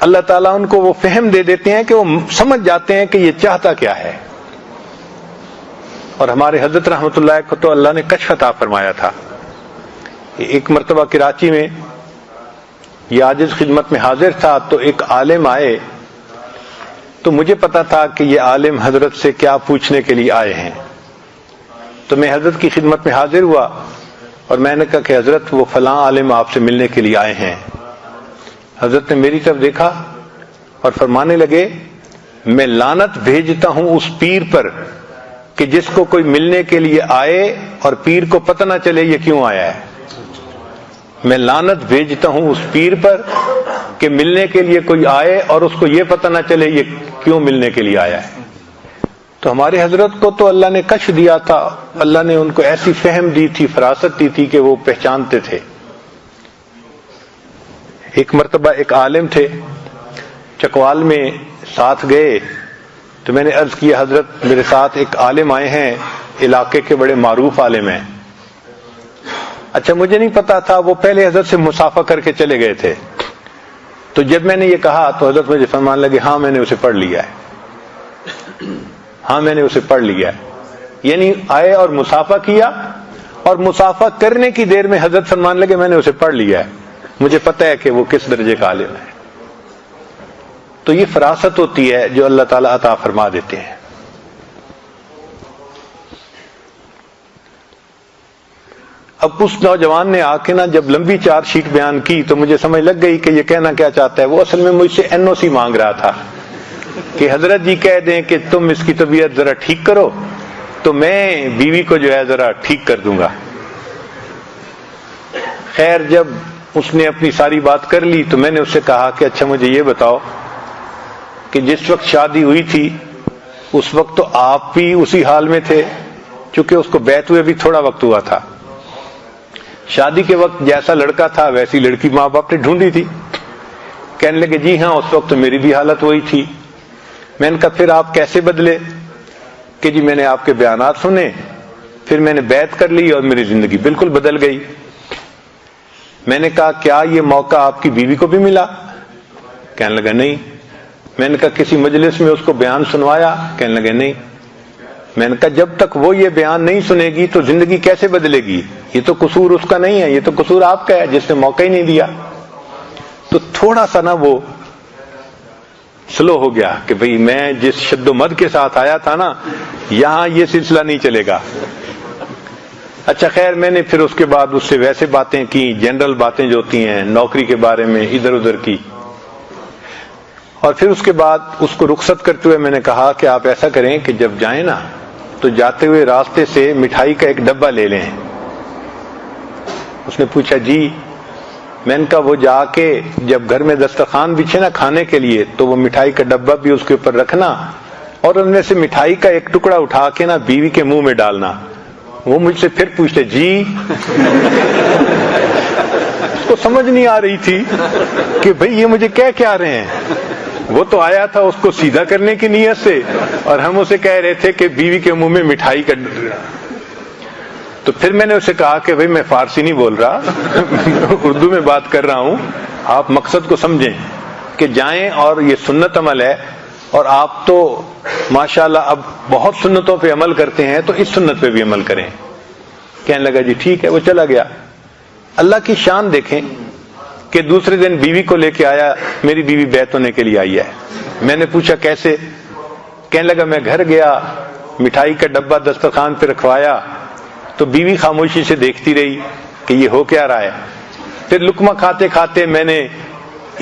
اللہ تعالیٰ ان کو وہ فہم دے دیتے ہیں کہ وہ سمجھ جاتے ہیں کہ یہ چاہتا کیا ہے. اور ہمارے حضرت رحمت اللہ کو تو اللہ نے کشف عطا فرمایا تھا. ایک مرتبہ کراچی میں یہ عاجز خدمت میں حاضر تھا تو ایک عالم آئے تو مجھے پتا تھا کہ یہ عالم حضرت سے کیا پوچھنے کے لیے آئے ہیں. تو میں حضرت کی خدمت میں حاضر ہوا اور میں نے کہا کہ حضرت وہ فلاں عالم آپ سے ملنے کے لیے آئے ہیں. حضرت نے میری طرف دیکھا اور فرمانے لگے میں لعنت بھیجتا ہوں اس پیر پر کہ جس کو کوئی ملنے کے لیے آئے اور پیر کو پتہ نہ چلے یہ کیوں آیا ہے. میں لعنت بھیجتا ہوں اس پیر پر کہ ملنے کے لیے کوئی آئے اور اس کو یہ پتہ نہ چلے یہ کیوں ملنے کے لیے آیا ہے. تو ہمارے حضرت کو تو اللہ نے کشف دیا تھا، اللہ نے ان کو ایسی فہم دی تھی، فراست دی تھی کہ وہ پہچانتے تھے. ایک مرتبہ ایک عالم تھے چکوال میں ساتھ گئے تو میں نے عرض کیا حضرت میرے ساتھ ایک عالم آئے ہیں، علاقے کے بڑے معروف عالم ہیں. اچھا مجھے نہیں پتا تھا، وہ پہلے حضرت سے مصافحہ کر کے چلے گئے تھے. تو جب میں نے یہ کہا تو حضرت مجھے فرمان لگے ہاں میں نے اسے پڑھ لیا ہے، ہاں میں نے اسے پڑھ لیا ہے. یعنی آئے اور مصافحہ کیا اور مصافحہ کرنے کی دیر میں حضرت فرمان لگے میں نے اسے پڑھ لیا ہے، مجھے پتہ ہے کہ وہ کس درجے کا عالم ہے. تو یہ فراست ہوتی ہے جو اللہ تعالیٰ عطا فرما دیتے ہیں. اب اس نوجوان نے آ کے نا جب لمبی چار شیٹ بیان کی تو مجھے سمجھ لگ گئی کہ یہ کہنا کیا چاہتا ہے. وہ اصل میں مجھ سے NOC مانگ رہا تھا کہ حضرت جی کہہ دیں کہ تم اس کی طبیعت ذرا ٹھیک کرو تو میں بیوی کو جو ہے ذرا ٹھیک کر دوں گا. خیر جب اس نے اپنی ساری بات کر لی تو میں نے اس سے کہا کہ اچھا مجھے یہ بتاؤ کہ جس وقت شادی ہوئی تھی اس وقت تو آپ بھی اسی حال میں تھے، چونکہ اس کو بیعت ہوئے بھی تھوڑا وقت ہوا تھا. شادی کے وقت جیسا لڑکا تھا ویسی لڑکی ماں باپ نے ڈھونڈی تھی. کہنے لگے جی ہاں اس وقت تو میری بھی حالت وہی تھی. میں نے کہا پھر آپ کیسے بدلے؟ کہ جی میں نے آپ کے بیانات سنے، پھر میں نے بیعت کر لی اور میری زندگی بالکل بدل گئی. میں نے کہا کیا یہ موقع آپ کی بیوی کو بھی ملا؟ کہنے لگا نہیں. میں نے کہا کسی مجلس میں اس کو بیان سنوایا؟ کہنے لگے نہیں. میں نے کہا جب تک وہ یہ بیان نہیں سنے گی تو زندگی کیسے بدلے گی؟ یہ تو قصور اس کا نہیں ہے، یہ تو قصور آپ کا ہے جس نے موقع ہی نہیں دیا. تو تھوڑا سا نا وہ سلو ہو گیا کہ بھئی میں جس شد و مد کے ساتھ آیا تھا نا یہاں یہ سلسلہ نہیں چلے گا. اچھا خیر میں نے پھر اس کے بعد اس سے ویسے باتیں کی، جنرل باتیں جو ہوتی ہیں نوکری کے بارے میں ادھر ادھر کی. اور پھر اس کے بعد اس کو رخصت کرتے ہوئے میں نے کہا کہ آپ ایسا کریں کہ جب جائیں نا تو جاتے ہوئے راستے سے مٹھائی کا ایک ڈبہ لے لیں. اس نے پوچھا جی؟ میں نے کہا وہ جا کے جب گھر میں دسترخوان بچھے نا کھانے کے لیے تو وہ مٹھائی کا ڈبہ بھی اس کے اوپر رکھنا اور ان میں سے مٹھائی کا ایک ٹکڑا اٹھا کے نا بیوی کے منہ میں ڈالنا. وہ مجھ سے پھر پوچھتے جی؟ اس کو سمجھ نہیں آ رہی تھی کہ بھئی یہ مجھے کہہ کیا رہے ہیں. وہ تو آیا تھا اس کو سیدھا کرنے کی نیت سے اور ہم اسے کہہ رہے تھے کہ بیوی کے منہ میں مٹھائی کا. تو پھر میں نے اسے کہا کہ بھئی میں فارسی نہیں بول رہا اردو میں بات کر رہا ہوں، آپ مقصد کو سمجھیں کہ جائیں اور یہ سنت عمل ہے اور آپ تو ماشاءاللہ اب بہت سنتوں پہ عمل کرتے ہیں تو اس سنت پہ بھی عمل کریں. کہنے لگا جی ٹھیک ہے. وہ چلا گیا. اللہ کی شان دیکھیں کہ دوسرے دن بیوی کو لے کے آیا، میری بیوی بیعت ہونے کے لیے آئی ہے. میں نے پوچھا کیسے؟ کہنے لگا میں گھر گیا، مٹھائی کا ڈبہ دسترخوان پہ رکھوایا تو بیوی خاموشی سے دیکھتی رہی کہ یہ ہو کیا رہا ہے. پھر لقمہ کھاتے کھاتے میں نے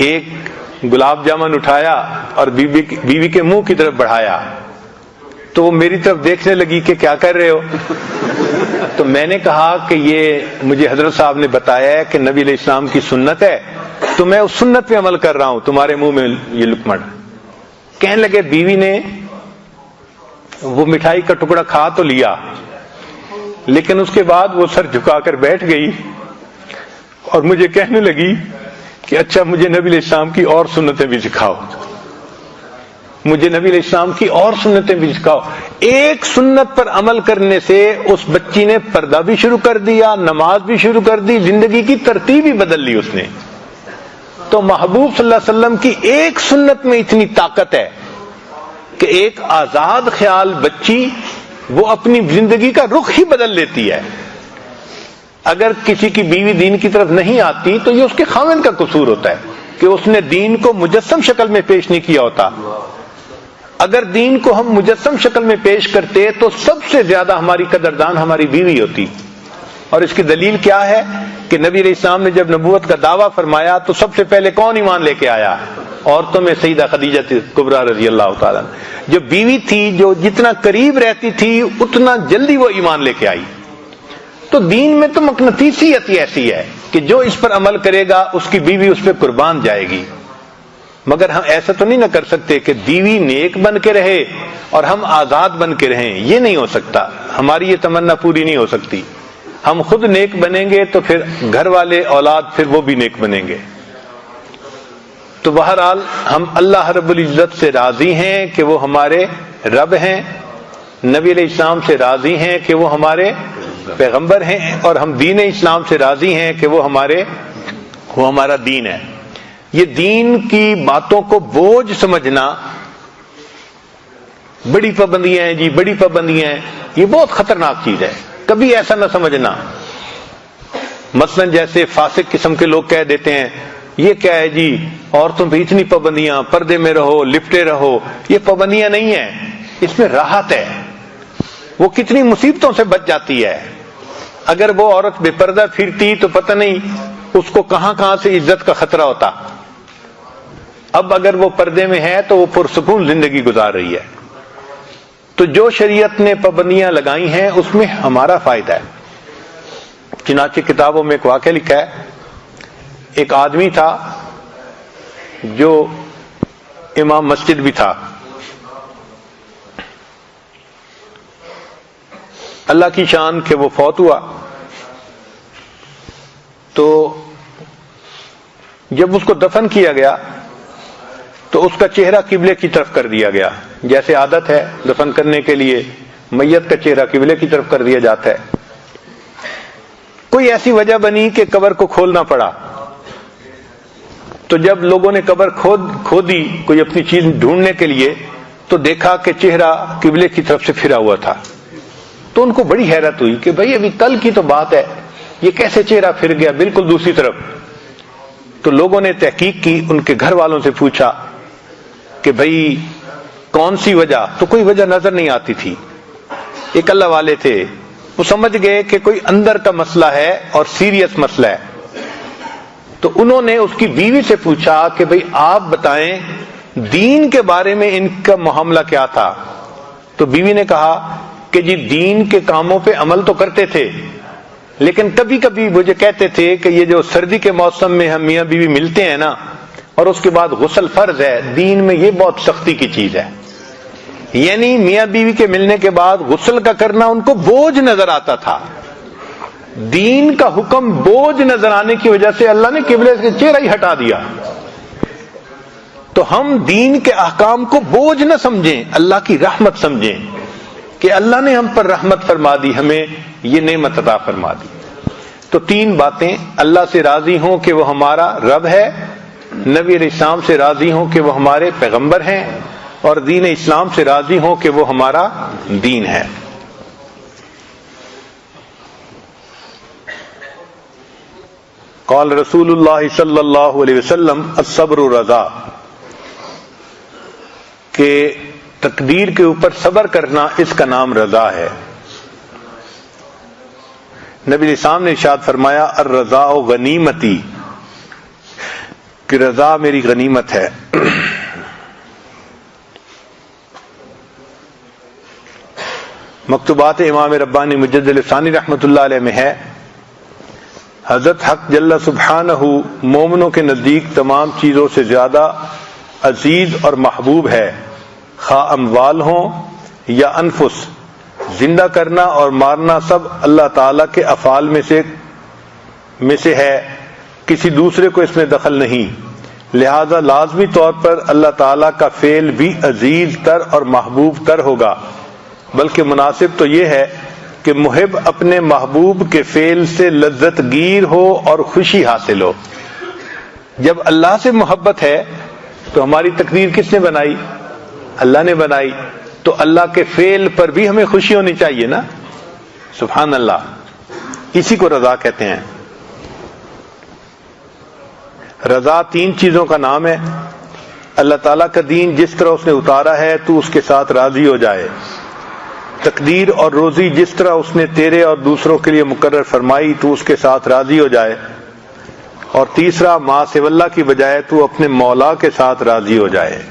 ایک گلاب جامن اٹھایا اور بیوی کے منہ کی طرف بڑھایا تو وہ میری طرف دیکھنے لگی کہ کیا کر رہے ہو؟ تو میں نے کہا کہ یہ مجھے حضرت صاحب نے بتایا ہے کہ نبی علیہ السلام کی سنت ہے تو میں اس سنت پہ عمل کر رہا ہوں، تمہارے منہ میں یہ لقمہ. کہنے لگے بیوی نے وہ مٹھائی کا ٹکڑا کھا تو لیا لیکن اس کے بعد وہ سر جھکا کر بیٹھ گئی اور مجھے کہنے لگی کہ اچھا مجھے نبی علیہ السلام کی اور سنتیں بھی سکھاؤ، مجھے نبی علیہ السلام کی اور سنتیں بھی سکھاؤ۔ ایک سنت پر عمل کرنے سے اس بچی نے پردہ بھی شروع کر دیا، نماز بھی شروع کر دی، زندگی کی ترتیب ہی بدل لی اس نے۔ تو محبوب صلی اللہ علیہ وسلم کی ایک سنت میں اتنی طاقت ہے کہ ایک آزاد خیال بچی وہ اپنی زندگی کا رخ ہی بدل لیتی ہے۔ اگر کسی کی بیوی دین کی طرف نہیں آتی تو یہ اس کے خاوند کا قصور ہوتا ہے کہ اس نے دین کو مجسم شکل میں پیش نہیں کیا ہوتا۔ اگر دین کو ہم مجسم شکل میں پیش کرتے تو سب سے زیادہ ہماری قدردان ہماری بیوی ہوتی۔ اور اس کی دلیل کیا ہے کہ نبی علیہ السلام نے جب نبوت کا دعویٰ فرمایا تو سب سے پہلے کون ایمان لے کے آیا؟ عورتوں میں سیدہ خدیجہ کبریٰ رضی اللہ تعالیٰ، جو بیوی تھی، جو جتنا قریب رہتی تھی اتنا جلدی وہ ایمان لے کے آئی۔ تو دین میں تو مقناطیسیت ایسی ہے کہ جو اس پر عمل کرے گا اس کی بیوی اس پہ قربان جائے گی۔ مگر ہم ایسا تو نہیں نہ کر سکتے کہ بیوی نیک بن کے رہے اور ہم آزاد بن کے رہیں، یہ نہیں ہو سکتا، ہماری یہ تمنا پوری نہیں ہو سکتی۔ ہم خود نیک بنیں گے تو پھر گھر والے اولاد پھر وہ بھی نیک بنیں گے۔ تو بہرحال ہم اللہ رب العزت سے راضی ہیں کہ وہ ہمارے رب ہیں، نبی علیہ السلام سے راضی ہیں کہ وہ ہمارے پیغمبر ہیں، اور ہم دین اسلام سے راضی ہیں کہ وہ ہمارا دین ہے۔ یہ دین کی باتوں کو بوجھ سمجھنا، بڑی پابندیاں ہیں جی، بڑی پابندیاں ہیں، یہ بہت خطرناک چیز ہے، کبھی ایسا نہ سمجھنا۔ مثلا جیسے فاسق قسم کے لوگ کہہ دیتے ہیں یہ کیا ہے جی، عورتوں پہ اتنی پابندیاں، پردے میں رہو، لپٹے رہو، یہ پابندیاں نہیں ہیں، اس میں راحت ہے، وہ کتنی مصیبتوں سے بچ جاتی ہے۔ اگر وہ عورت بے پردہ پھرتی تو پتہ نہیں اس کو کہاں کہاں سے عزت کا خطرہ ہوتا۔ اب اگر وہ پردے میں ہے تو وہ پرسکون زندگی گزار رہی ہے۔ تو جو شریعت نے پابندیاں لگائی ہیں اس میں ہمارا فائدہ ہے۔ چنانچہ کتابوں میں ایک واقعہ لکھا ہے، ایک آدمی تھا جو امام مسجد بھی تھا، اللہ کی شان کہ وہ فوت ہوا۔ تو جب اس کو دفن کیا گیا تو اس کا چہرہ قبلے کی طرف کر دیا گیا، جیسے عادت ہے دفن کرنے کے لیے میت کا چہرہ قبلے کی طرف کر دیا جاتا ہے۔ کوئی ایسی وجہ بنی کہ قبر کو کھولنا پڑا، تو جب لوگوں نے قبر کھودی کوئی اپنی چیز ڈھونڈنے کے لیے تو دیکھا کہ چہرہ قبلے کی طرف سے پھرا ہوا تھا۔ تو ان کو بڑی حیرت ہوئی کہ بھئی ابھی کل کی تو بات ہے، یہ کیسے چہرہ پھر گیا بالکل دوسری طرف۔ تو لوگوں نے تحقیق کی، ان کے گھر والوں سے پوچھا کہ بھئی کون سی وجہ، تو کوئی وجہ نظر نہیں آتی تھی۔ ایک اللہ والے تھے، وہ سمجھ گئے کہ کوئی اندر کا مسئلہ ہے اور سیریس مسئلہ ہے۔ تو انہوں نے اس کی بیوی سے پوچھا کہ بھئی آپ بتائیں دین کے بارے میں ان کا معاملہ کیا تھا؟ تو بیوی نے کہا کہ جی دین کے کاموں پہ عمل تو کرتے تھے، لیکن کبھی کبھی مجھے کہتے تھے کہ یہ جو سردی کے موسم میں ہم میاں بیوی ملتے ہیں نا، اور اس کے بعد غسل فرض ہے، دین میں یہ بہت سختی کی چیز ہے، یعنی میاں بیوی کے ملنے کے بعد غسل کا کرنا ان کو بوجھ نظر آتا تھا۔ دین کا حکم بوجھ نظر آنے کی وجہ سے اللہ نے قبلے سے چہرہ ہی ہٹا دیا۔ تو ہم دین کے احکام کو بوجھ نہ سمجھیں، اللہ کی رحمت سمجھیں کہ اللہ نے ہم پر رحمت فرما دی، ہمیں یہ نعمت عطا فرما دی۔ تو تین باتیں، اللہ سے راضی ہوں کہ وہ ہمارا رب ہے، نبی علیہ السلام سے راضی ہوں کہ وہ ہمارے پیغمبر ہیں، اور دین اسلام سے راضی ہوں کہ وہ ہمارا دین ہے۔ قال رسول اللہ صلی اللہ علیہ وسلم الصبر رضا، کہ تقدیر کے اوپر صبر کرنا اس کا نام رضا ہے۔ نبی علیہ السلام نے ارشاد فرمایا الرضا غنیمتی، کہ رضا میری غنیمت ہے۔ مکتوبات امام ربانی مجدد ثانی رحمۃ اللہ علیہ میں ہے، حضرت حق جل سبحانہ مومنوں کے نزدیک تمام چیزوں سے زیادہ عزیز اور محبوب ہے، خواہ اموال ہوں یا انفس، زندہ کرنا اور مارنا سب اللہ تعالی کے افعال میں سے ہے، کسی دوسرے کو اس میں دخل نہیں، لہذا لازمی طور پر اللہ تعالیٰ کا فعل بھی عزیز تر اور محبوب تر ہوگا، بلکہ مناسب تو یہ ہے کہ محب اپنے محبوب کے فعل سے لذت گیر ہو اور خوشی حاصل ہو۔ جب اللہ سے محبت ہے تو ہماری تقدیر کس نے بنائی؟ اللہ نے بنائی، تو اللہ کے فعل پر بھی ہمیں خوشی ہونی چاہیے نا۔ سبحان اللہ، اسی کو رضا کہتے ہیں۔ رضا 3 چیزوں کا نام ہے۔ اللہ تعالیٰ کا دین جس طرح اس نے اتارا ہے تو اس کے ساتھ راضی ہو جائے، تقدیر اور روزی جس طرح اس نے تیرے اور دوسروں کے لیے مقرر فرمائی تو اس کے ساتھ راضی ہو جائے، اور تیسرا ما سوی اللہ کی بجائے تو اپنے مولا کے ساتھ راضی ہو جائے۔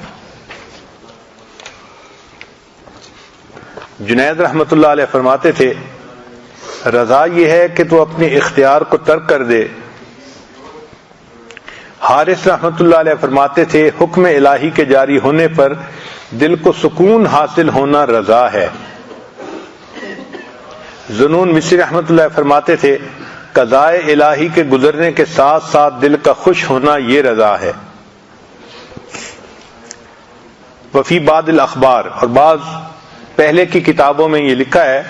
جنید رحمت اللہ علیہ فرماتے تھے رضا یہ ہے کہ تو اپنے اختیار کو ترک کر دے۔ حارث رحمت اللہ علیہ فرماتے تھے حکم الہی کے جاری ہونے پر دل کو سکون حاصل ہونا رضا ہے۔ ذنون مصری رحمت اللہ فرماتے تھے قضاء الہی کے گزرنے کے ساتھ ساتھ دل کا خوش ہونا یہ رضا ہے۔ وفی بعض الاخبار، اور بعض پہلے کی کتابوں میں یہ لکھا ہے،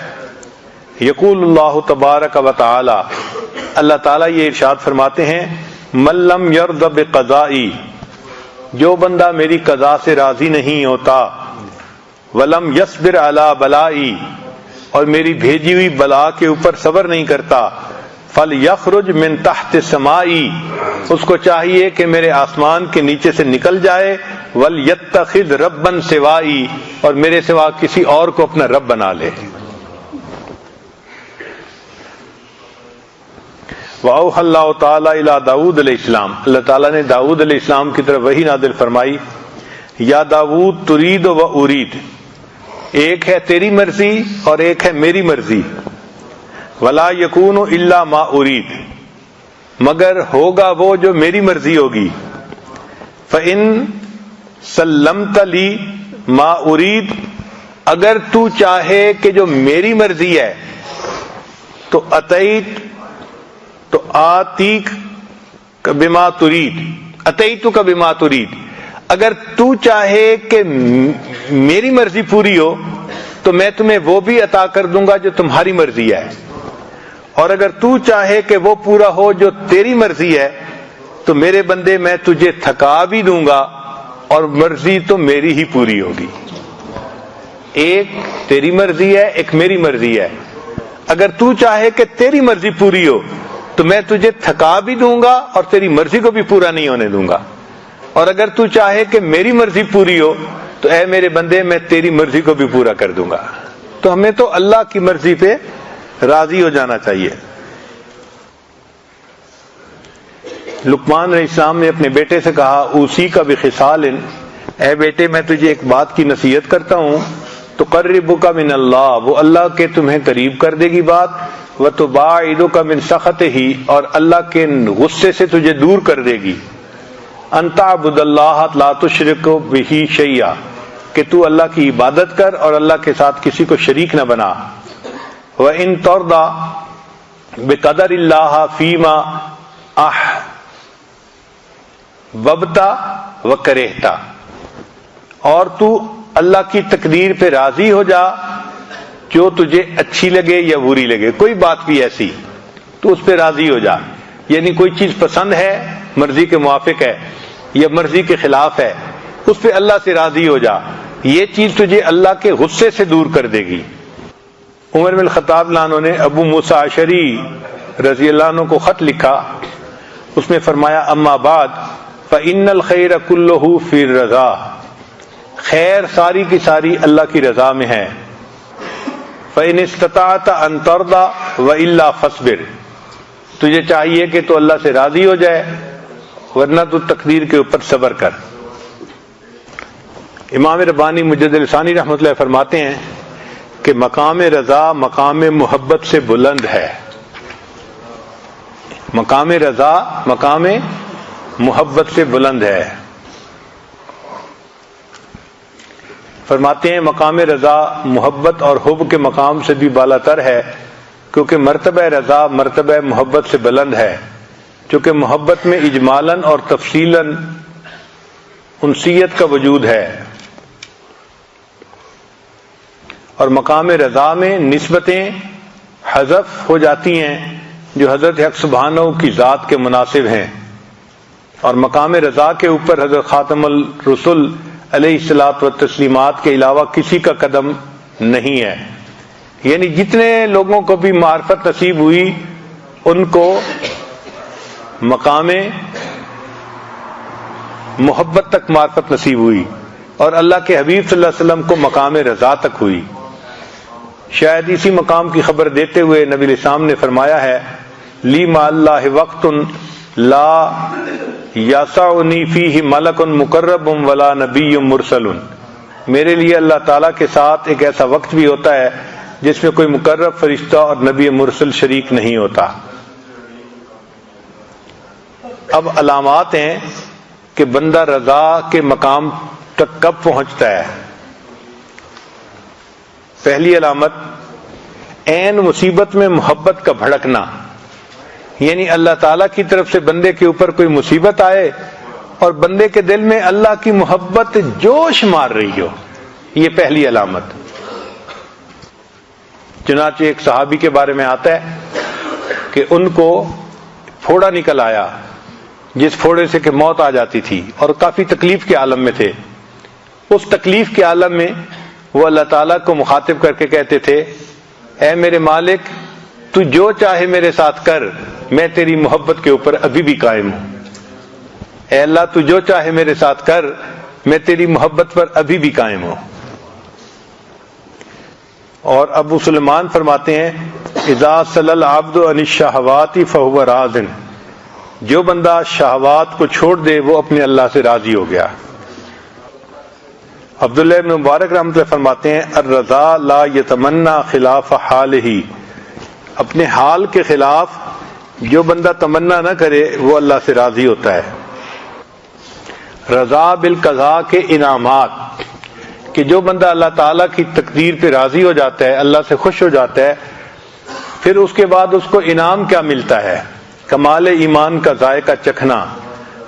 یقول اللہ تبارک و تعالی، اللہ تعالیٰ یہ ارشاد فرماتے ہیں من لم یرض بقضائی، جو بندہ میری قضا سے راضی نہیں ہوتا، ولم یصبر علی بلائی، اور میری بھیجی ہوئی بلا کے اوپر صبر نہیں کرتا، فلیخرج من تحت سمائی، اس کو چاہیے کہ میرے آسمان کے نیچے سے نکل جائے، ولیتخذ ربا سوائی، اور میرے سوا کسی اور کو اپنا رب بنا لے۔ وَأَوْحَى اللَّهُ تَعَالَى إِلَىٰ داؤد علیہ السلام، اللہ تعالیٰ نے داؤد علیہ السلام کی طرف وحی نازل فرمائی، یا داؤد ترید و ارید، ایک ہے تیری مرضی اور ایک ہے میری مرضی، وَلَا يَكُونُ إِلَّا مَا أُرِيد، مگر ہوگا وہ جو میری مرضی ہوگی، فَإِن سَلَّمْتَ لِي مَا أُرِيد، اگر تو چاہے کہ جو میری مرضی ہے تو اتیت تو آتیک بما ترید، اتیتک بما ترید، اگر تو چاہے کہ میری مرضی پوری ہو تو میں تمہیں وہ بھی عطا کر دوں گا جو تمہاری مرضی ہے، اور اگر تو چاہے کہ وہ پورا ہو جو تیری مرضی ہے تو میرے بندے میں تجھے تھکا بھی دوں گا اور مرضی تو میری ہی پوری ہوگی۔ ایک تیری مرضی ہے، ایک میری مرضی ہے، اگر تو چاہے کہ تیری مرضی پوری ہو تو میں تجھے تھکا بھی دوں گا اور تیری مرضی کو بھی پورا نہیں ہونے دوں گا، اور اگر تو چاہے کہ میری مرضی پوری ہو تو اے میرے بندے میں تیری مرضی کو بھی پورا کر دوں گا۔ تو ہمیں تو اللہ کی مرضی پہ راضی ہو جانا چاہیے۔ لقمان علیہ السلام نے اپنے بیٹے سے کہا اوصی کا بخصال، اے بیٹے میں تجھے ایک بات کی نصیحت کرتا ہوں، تقربک من اللہ، وہ اللہ کے تمہیں قریب کر دے گی بات، وتباعدک من سخطہ، اور اللہ کے غصے سے تجھے دور کر دے گی، ان تعبد اللہ لا تشرک بہ شیئا، کہ تو اللہ کی عبادت کر اور اللہ کے ساتھ کسی کو شریک نہ بنا، وَإِن تَرْضَى بِقَدَرِ اللَّهِ فِيمَا أَحْبَبْتَ وَكَرِهْتَ، اور تو اللہ کی تقدیر پہ راضی ہو جا جو تجھے اچھی لگے یا بری لگے، کوئی بات بھی ایسی تو اس پہ راضی ہو جا، یعنی کوئی چیز پسند ہے مرضی کے موافق ہے یا مرضی کے خلاف ہے، اس پہ اللہ سے راضی ہو جا، یہ چیز تجھے اللہ کے غصے سے دور کر دے گی۔ عمر بن الخطاب عنہ نے ابو موسیٰ اشعری رضی اللہ عنہ کو خط لکھا، اس میں فرمایا اما بعد فإن الخیر کلہ فی الرضا، خیر ساری کی ساری اللہ کی رضا میں ہے، فإن استطعت ان ترضى وإلا فاصبر، تجھے چاہیے کہ تو اللہ سے راضی ہو جائے ورنہ تو تقدیر کے اوپر صبر کر۔ امام ربانی مجدد لسانی رحمۃ اللہ فرماتے ہیں کہ مقام رضا مقام محبت سے بلند ہے، مقام رضا مقام محبت سے بلند ہے۔ فرماتے ہیں مقام رضا محبت اور حب کے مقام سے بھی بالا تر ہے، کیونکہ مرتبہ رضا مرتبہ محبت سے بلند ہے، چونکہ محبت میں اجمالاً اور تفصیلاً انسیت کا وجود ہے، اور مقام رضا میں نسبتیں حذف ہو جاتی ہیں جو حضرت حق سبحانہ کی ذات کے مناسب ہیں، اور مقام رضا کے اوپر حضرت خاتم الرسل علیہ الصلوۃ والتسلیمات کے علاوہ کسی کا قدم نہیں ہے۔ یعنی جتنے لوگوں کو بھی معرفت نصیب ہوئی ان کو مقام محبت تک معرفت نصیب ہوئی، اور اللہ کے حبیب صلی اللہ علیہ وسلم کو مقام رضا تک ہوئی۔ شاید اسی مقام کی خبر دیتے ہوئے نبی علیہ السلام نے فرمایا ہے، لی مع اللہ وقت لا یسعنی فیہ ملک مقرب ولا نبی مرسل، میرے لیے اللہ تعالیٰ کے ساتھ ایک ایسا وقت بھی ہوتا ہے جس میں کوئی مقرب فرشتہ اور نبی مرسل شریک نہیں ہوتا۔ اب علامات ہیں کہ بندہ رضا کے مقام تک کب پہنچتا ہے۔ پہلی علامت، عین مصیبت میں محبت کا بھڑکنا، یعنی اللہ تعالیٰ کی طرف سے بندے کے اوپر کوئی مصیبت آئے اور بندے کے دل میں اللہ کی محبت جوش مار رہی ہو، یہ پہلی علامت۔ چنانچہ ایک صحابی کے بارے میں آتا ہے کہ ان کو پھوڑا نکل آیا، جس پھوڑے سے کہ موت آ جاتی تھی، اور کافی تکلیف کے عالم میں تھے۔ اس تکلیف کے عالم میں وہ اللہ تعالیٰ کو مخاطب کر کے کہتے تھے، اے میرے مالک، تو جو چاہے میرے ساتھ کر، میں تیری محبت کے اوپر ابھی بھی قائم ہوں۔ اے اللہ، تو جو چاہے میرے ساتھ کر، میں تیری محبت پر ابھی بھی قائم ہوں۔ اور ابو سلیمان فرماتے ہیں، اذا صلی العبد عن الشہوات فہو راض، جو بندہ شہوات کو چھوڑ دے وہ اپنے اللہ سے راضی ہو گیا۔ عبداللہ بن مبارک رحمۃ اللہ فرماتے ہیں، الرضا لا یتمنا خلاف حالہ، اپنے حال کے خلاف جو بندہ تمنا نہ کرے وہ اللہ سے راضی ہوتا ہے۔ رضا بالقضاء کے انعامات، کہ جو بندہ اللہ تعالیٰ کی تقدیر پہ راضی ہو جاتا ہے، اللہ سے خوش ہو جاتا ہے، پھر اس کے بعد اس کو انعام کیا ملتا ہے؟ کمال ایمان کا ذائقہ چکھنا،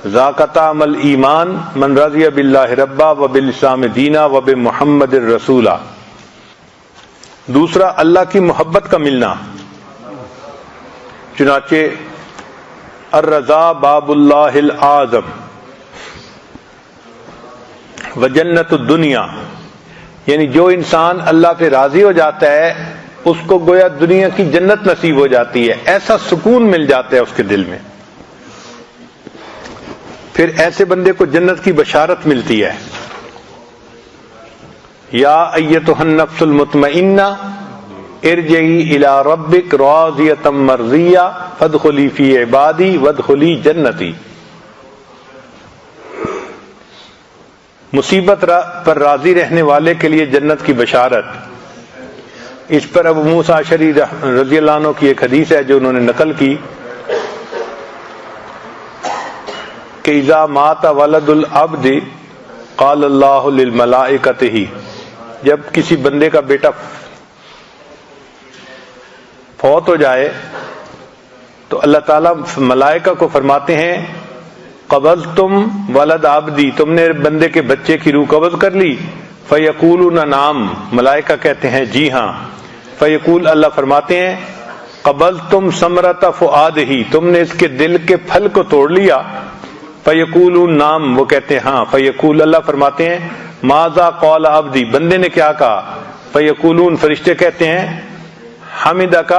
ذاق طعم الایمان من رضی باللہ ربا وبالاسلام دینا وبمحمد الرسولہ۔ دوسرا، اللہ کی محبت کا ملنا، چنانچہ الرضا باب اللہ الاعظم وجنت الدنیا، یعنی جو انسان اللہ پہ راضی ہو جاتا ہے اس کو گویا دنیا کی جنت نصیب ہو جاتی ہے، ایسا سکون مل جاتا ہے اس کے دل میں، پھر ایسے بندے کو جنت کی بشارت ملتی ہے، یا ایتھا النفس المطمئنہ ارجعی الی ربک راضیۃ مرضیہ فادخلی فی عبادی وادخلی جنتی۔ مصیبت پر راضی رہنے والے کے لیے جنت کی بشارت۔ اس پر ابو موسیٰ اشعری رضی اللہ عنہ کی ایک حدیث ہے جو انہوں نے نقل کی کہ اذا مات ولد العبد قال اللہ للملائکۃ، جب کسی بندے کا بیٹا فوت ہو جائے تو اللہ تعالیٰ ملائکہ کو فرماتے ہیں، قبضتم ولد عبدی، تم نے بندے کے بچے کی روح قبض کر لی؟ فیقولون نعم، ملائکہ کہتے ہیں جی ہاں۔ فیقول، اللہ فرماتے ہیں، قبضتم ثمرۃ فؤادہ، تم نے اس کے دل کے پھل کو توڑ لیا؟ فیقولون نعم، وہ کہتے ہیں ہاں۔ فیقول، اللہ فرماتے ہیں، ماذا قال عبدی، بندے نے کیا کہا؟ فیقولون، فرشتے کہتے ہیں، حمدک،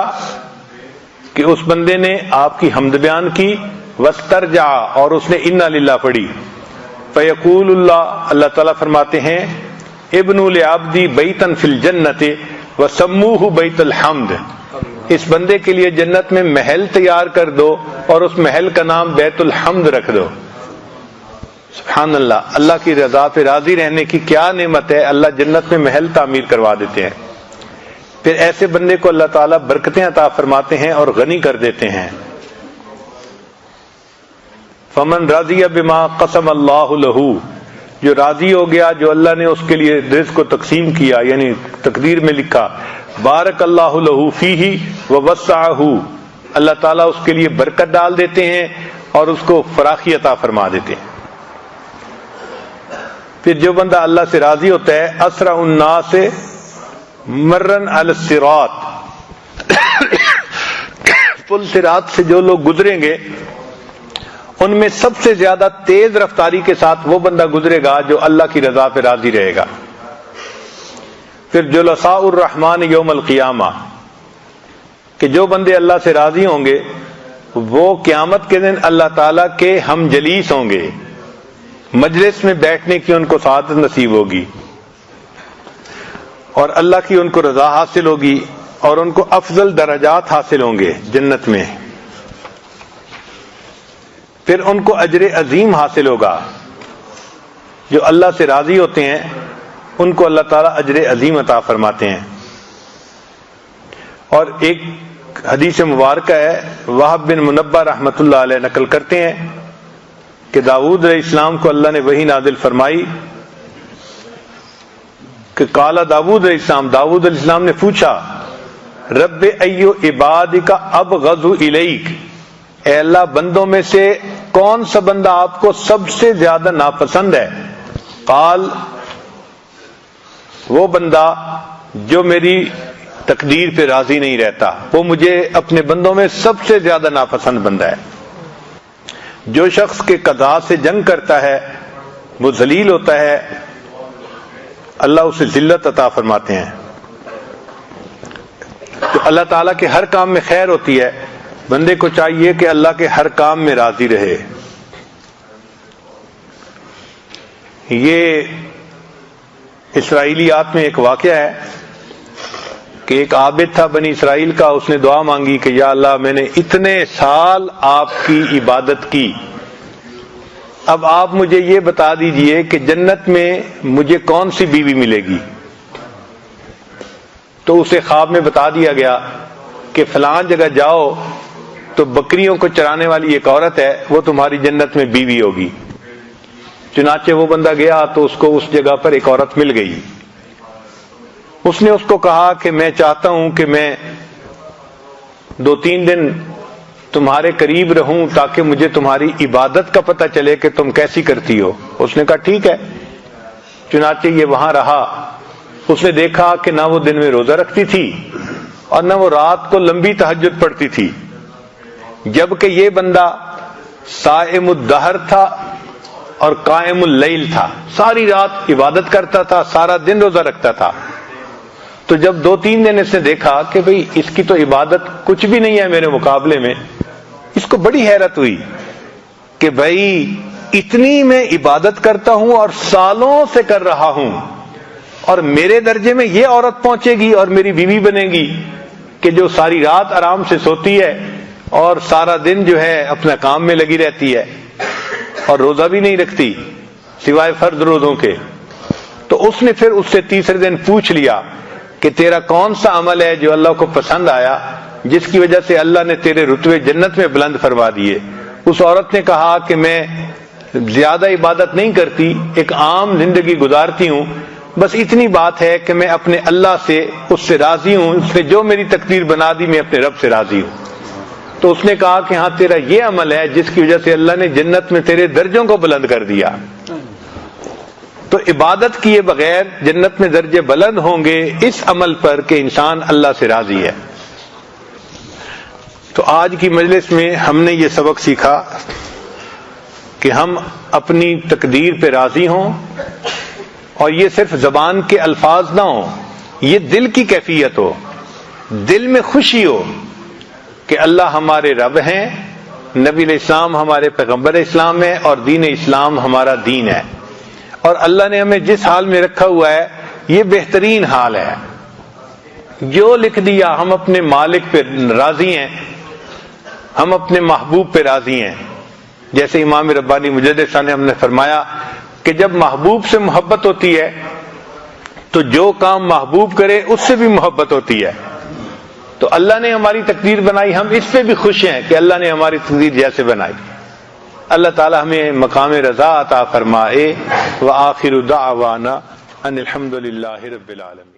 کہ اس بندے نے آپ کی حمد بیان کی، واسترجع، اور اس نے انا للہ پڑھی۔ فیقول اللہ، اللہ تعالیٰ فرماتے ہیں، ابنوا لعبدی بیتا فی الجنۃ وسموہ بیت الحمد، اس بندے کے لیے جنت میں محل تیار کر دو اور اس محل کا نام بیت الحمد رکھ دو۔ سبحان اللہ، اللہ کی رضا پہ راضی رہنے کی کیا نعمت ہے، اللہ جنت میں محل تعمیر کروا دیتے ہیں۔ پھر ایسے بندے کو اللہ تعالیٰ برکتیں عطا فرماتے ہیں اور غنی کر دیتے ہیں۔ فمن رضی بما قسم اللہ لہ، جو راضی ہو گیا جو اللہ نے اس کے لیے رزق کو تقسیم کیا، یعنی تقدیر میں لکھا، بارک اللہ لہ فیہ ووسعہ، اللہ تعالیٰ اس کے لیے برکت ڈال دیتے ہیں اور اس کو فراخی عطا فرما دیتے ہیں۔ پھر جو بندہ اللہ سے راضی ہوتا ہے، اسرع الناس مرن علی الصراط، پل صراط سے جو لوگ گزریں گے ان میں سب سے زیادہ تیز رفتاری کے ساتھ وہ بندہ گزرے گا جو اللہ کی رضا پہ راضی رہے گا۔ پھر جلساء الرحمن یوم القیامہ، کہ جو بندے اللہ سے راضی ہوں گے وہ قیامت کے دن اللہ تعالیٰ کے ہم جلیس ہوں گے، مجلس میں بیٹھنے کی ان کو سعادت نصیب ہوگی اور اللہ کی ان کو رضا حاصل ہوگی اور ان کو افضل درجات حاصل ہوں گے جنت میں۔ پھر ان کو اجر عظیم حاصل ہوگا، جو اللہ سے راضی ہوتے ہیں ان کو اللہ تعالیٰ اجر عظیم عطا فرماتے ہیں۔ اور ایک حدیث مبارکہ ہے، وہب بن منبہ رحمۃ اللہ علیہ نقل کرتے ہیں کہ داؤد علیہ السلام کو اللہ نے وحی نازل فرمائی کہ قال داؤد علیہ السلام، داؤد علیہ السلام نے پوچھا، رب ایو عبادک ابغض الیک، اے اللہ بندوں میں سے کون سا بندہ آپ کو سب سے زیادہ ناپسند ہے؟ قال، وہ بندہ جو میری تقدیر پہ راضی نہیں رہتا، وہ مجھے اپنے بندوں میں سب سے زیادہ ناپسند بندہ ہے۔ جو شخص کے قضاء سے جنگ کرتا ہے وہ ذلیل ہوتا ہے، اللہ اسے ذلت عطا فرماتے ہیں۔ تو اللہ تعالیٰ کے ہر کام میں خیر ہوتی ہے، بندے کو چاہیے کہ اللہ کے ہر کام میں راضی رہے۔ یہ اسرائیلیات میں ایک واقعہ ہے کہ ایک عابد تھا بنی اسرائیل کا، اس نے دعا مانگی کہ یا اللہ میں نے اتنے سال آپ کی عبادت کی، اب آپ مجھے یہ بتا دیجئے کہ جنت میں مجھے کون سی بیوی ملے گی۔ تو اسے خواب میں بتا دیا گیا کہ فلاں جگہ جاؤ تو بکریوں کو چرانے والی ایک عورت ہے، وہ تمہاری جنت میں بیوی ہوگی۔ چنانچہ وہ بندہ گیا تو اس کو اس جگہ پر ایک عورت مل گئی۔ اس نے اس کو کہا کہ میں چاہتا ہوں کہ میں 2-3 دن تمہارے قریب رہوں تاکہ مجھے تمہاری عبادت کا پتہ چلے کہ تم کیسی کرتی ہو۔ اس نے کہا ٹھیک ہے۔ چنانچہ یہ وہاں رہا۔ اس نے دیکھا کہ نہ وہ دن میں روزہ رکھتی تھی اور نہ وہ رات کو لمبی تہجد پڑھتی تھی، جبکہ یہ بندہ صائم الدہر تھا اور قائم اللیل تھا، ساری رات عبادت کرتا تھا، سارا دن روزہ رکھتا تھا۔ تو جب 2-3 دن اس نے دیکھا کہ بھئی اس کی تو عبادت کچھ بھی نہیں ہے میرے مقابلے میں، اس کو بڑی حیرت ہوئی کہ بھئی اتنی میں عبادت کرتا ہوں اور سالوں سے کر رہا ہوں، اور میرے درجے میں یہ عورت پہنچے گی اور میری بیوی بنے گی کہ جو ساری رات آرام سے سوتی ہے اور سارا دن جو ہے اپنا کام میں لگی رہتی ہے اور روزہ بھی نہیں رکھتی سوائے فرض روزوں کے۔ تو اس نے پھر اس سے تیسرے دن پوچھ لیا کہ تیرا کون سا عمل ہے جو اللہ کو پسند آیا، جس کی وجہ سے اللہ نے تیرے رتبے جنت میں بلند فرما دیے؟ اس عورت نے کہا کہ میں زیادہ عبادت نہیں کرتی، ایک عام زندگی گزارتی ہوں، بس اتنی بات ہے کہ میں اپنے اللہ سے اس سے راضی ہوں، اس نے جو میری تقدیر بنا دی میں اپنے رب سے راضی ہوں۔ تو اس نے کہا کہ ہاں تیرا یہ عمل ہے جس کی وجہ سے اللہ نے جنت میں تیرے درجوں کو بلند کر دیا۔ تو عبادت کیے بغیر جنت میں درجے بلند ہوں گے اس عمل پر کہ انسان اللہ سے راضی ہے۔ تو آج کی مجلس میں ہم نے یہ سبق سیکھا کہ ہم اپنی تقدیر پہ راضی ہوں، اور یہ صرف زبان کے الفاظ نہ ہوں، یہ دل کی کیفیت ہو، دل میں خوشی ہو کہ اللہ ہمارے رب ہیں، نبی علیہ السلام ہمارے پیغمبر اسلام ہیں اور دین اسلام ہمارا دین ہے، اور اللہ نے ہمیں جس حال میں رکھا ہوا ہے یہ بہترین حال ہے۔ جو لکھ دیا ہم اپنے مالک پہ راضی ہیں، ہم اپنے محبوب پہ راضی ہیں۔ جیسے امام ربانی مجدد نے ہم نے فرمایا کہ جب محبوب سے محبت ہوتی ہے تو جو کام محبوب کرے اس سے بھی محبت ہوتی ہے۔ تو اللہ نے ہماری تقدیر بنائی، ہم اس پہ بھی خوش ہیں کہ اللہ نے ہماری تقدیر جیسے بنائی۔ اللہ تعالی ہمیں مقام رضا عطا فرمائے۔ وآخر دعوانا ان الحمد للہ رب العالمین۔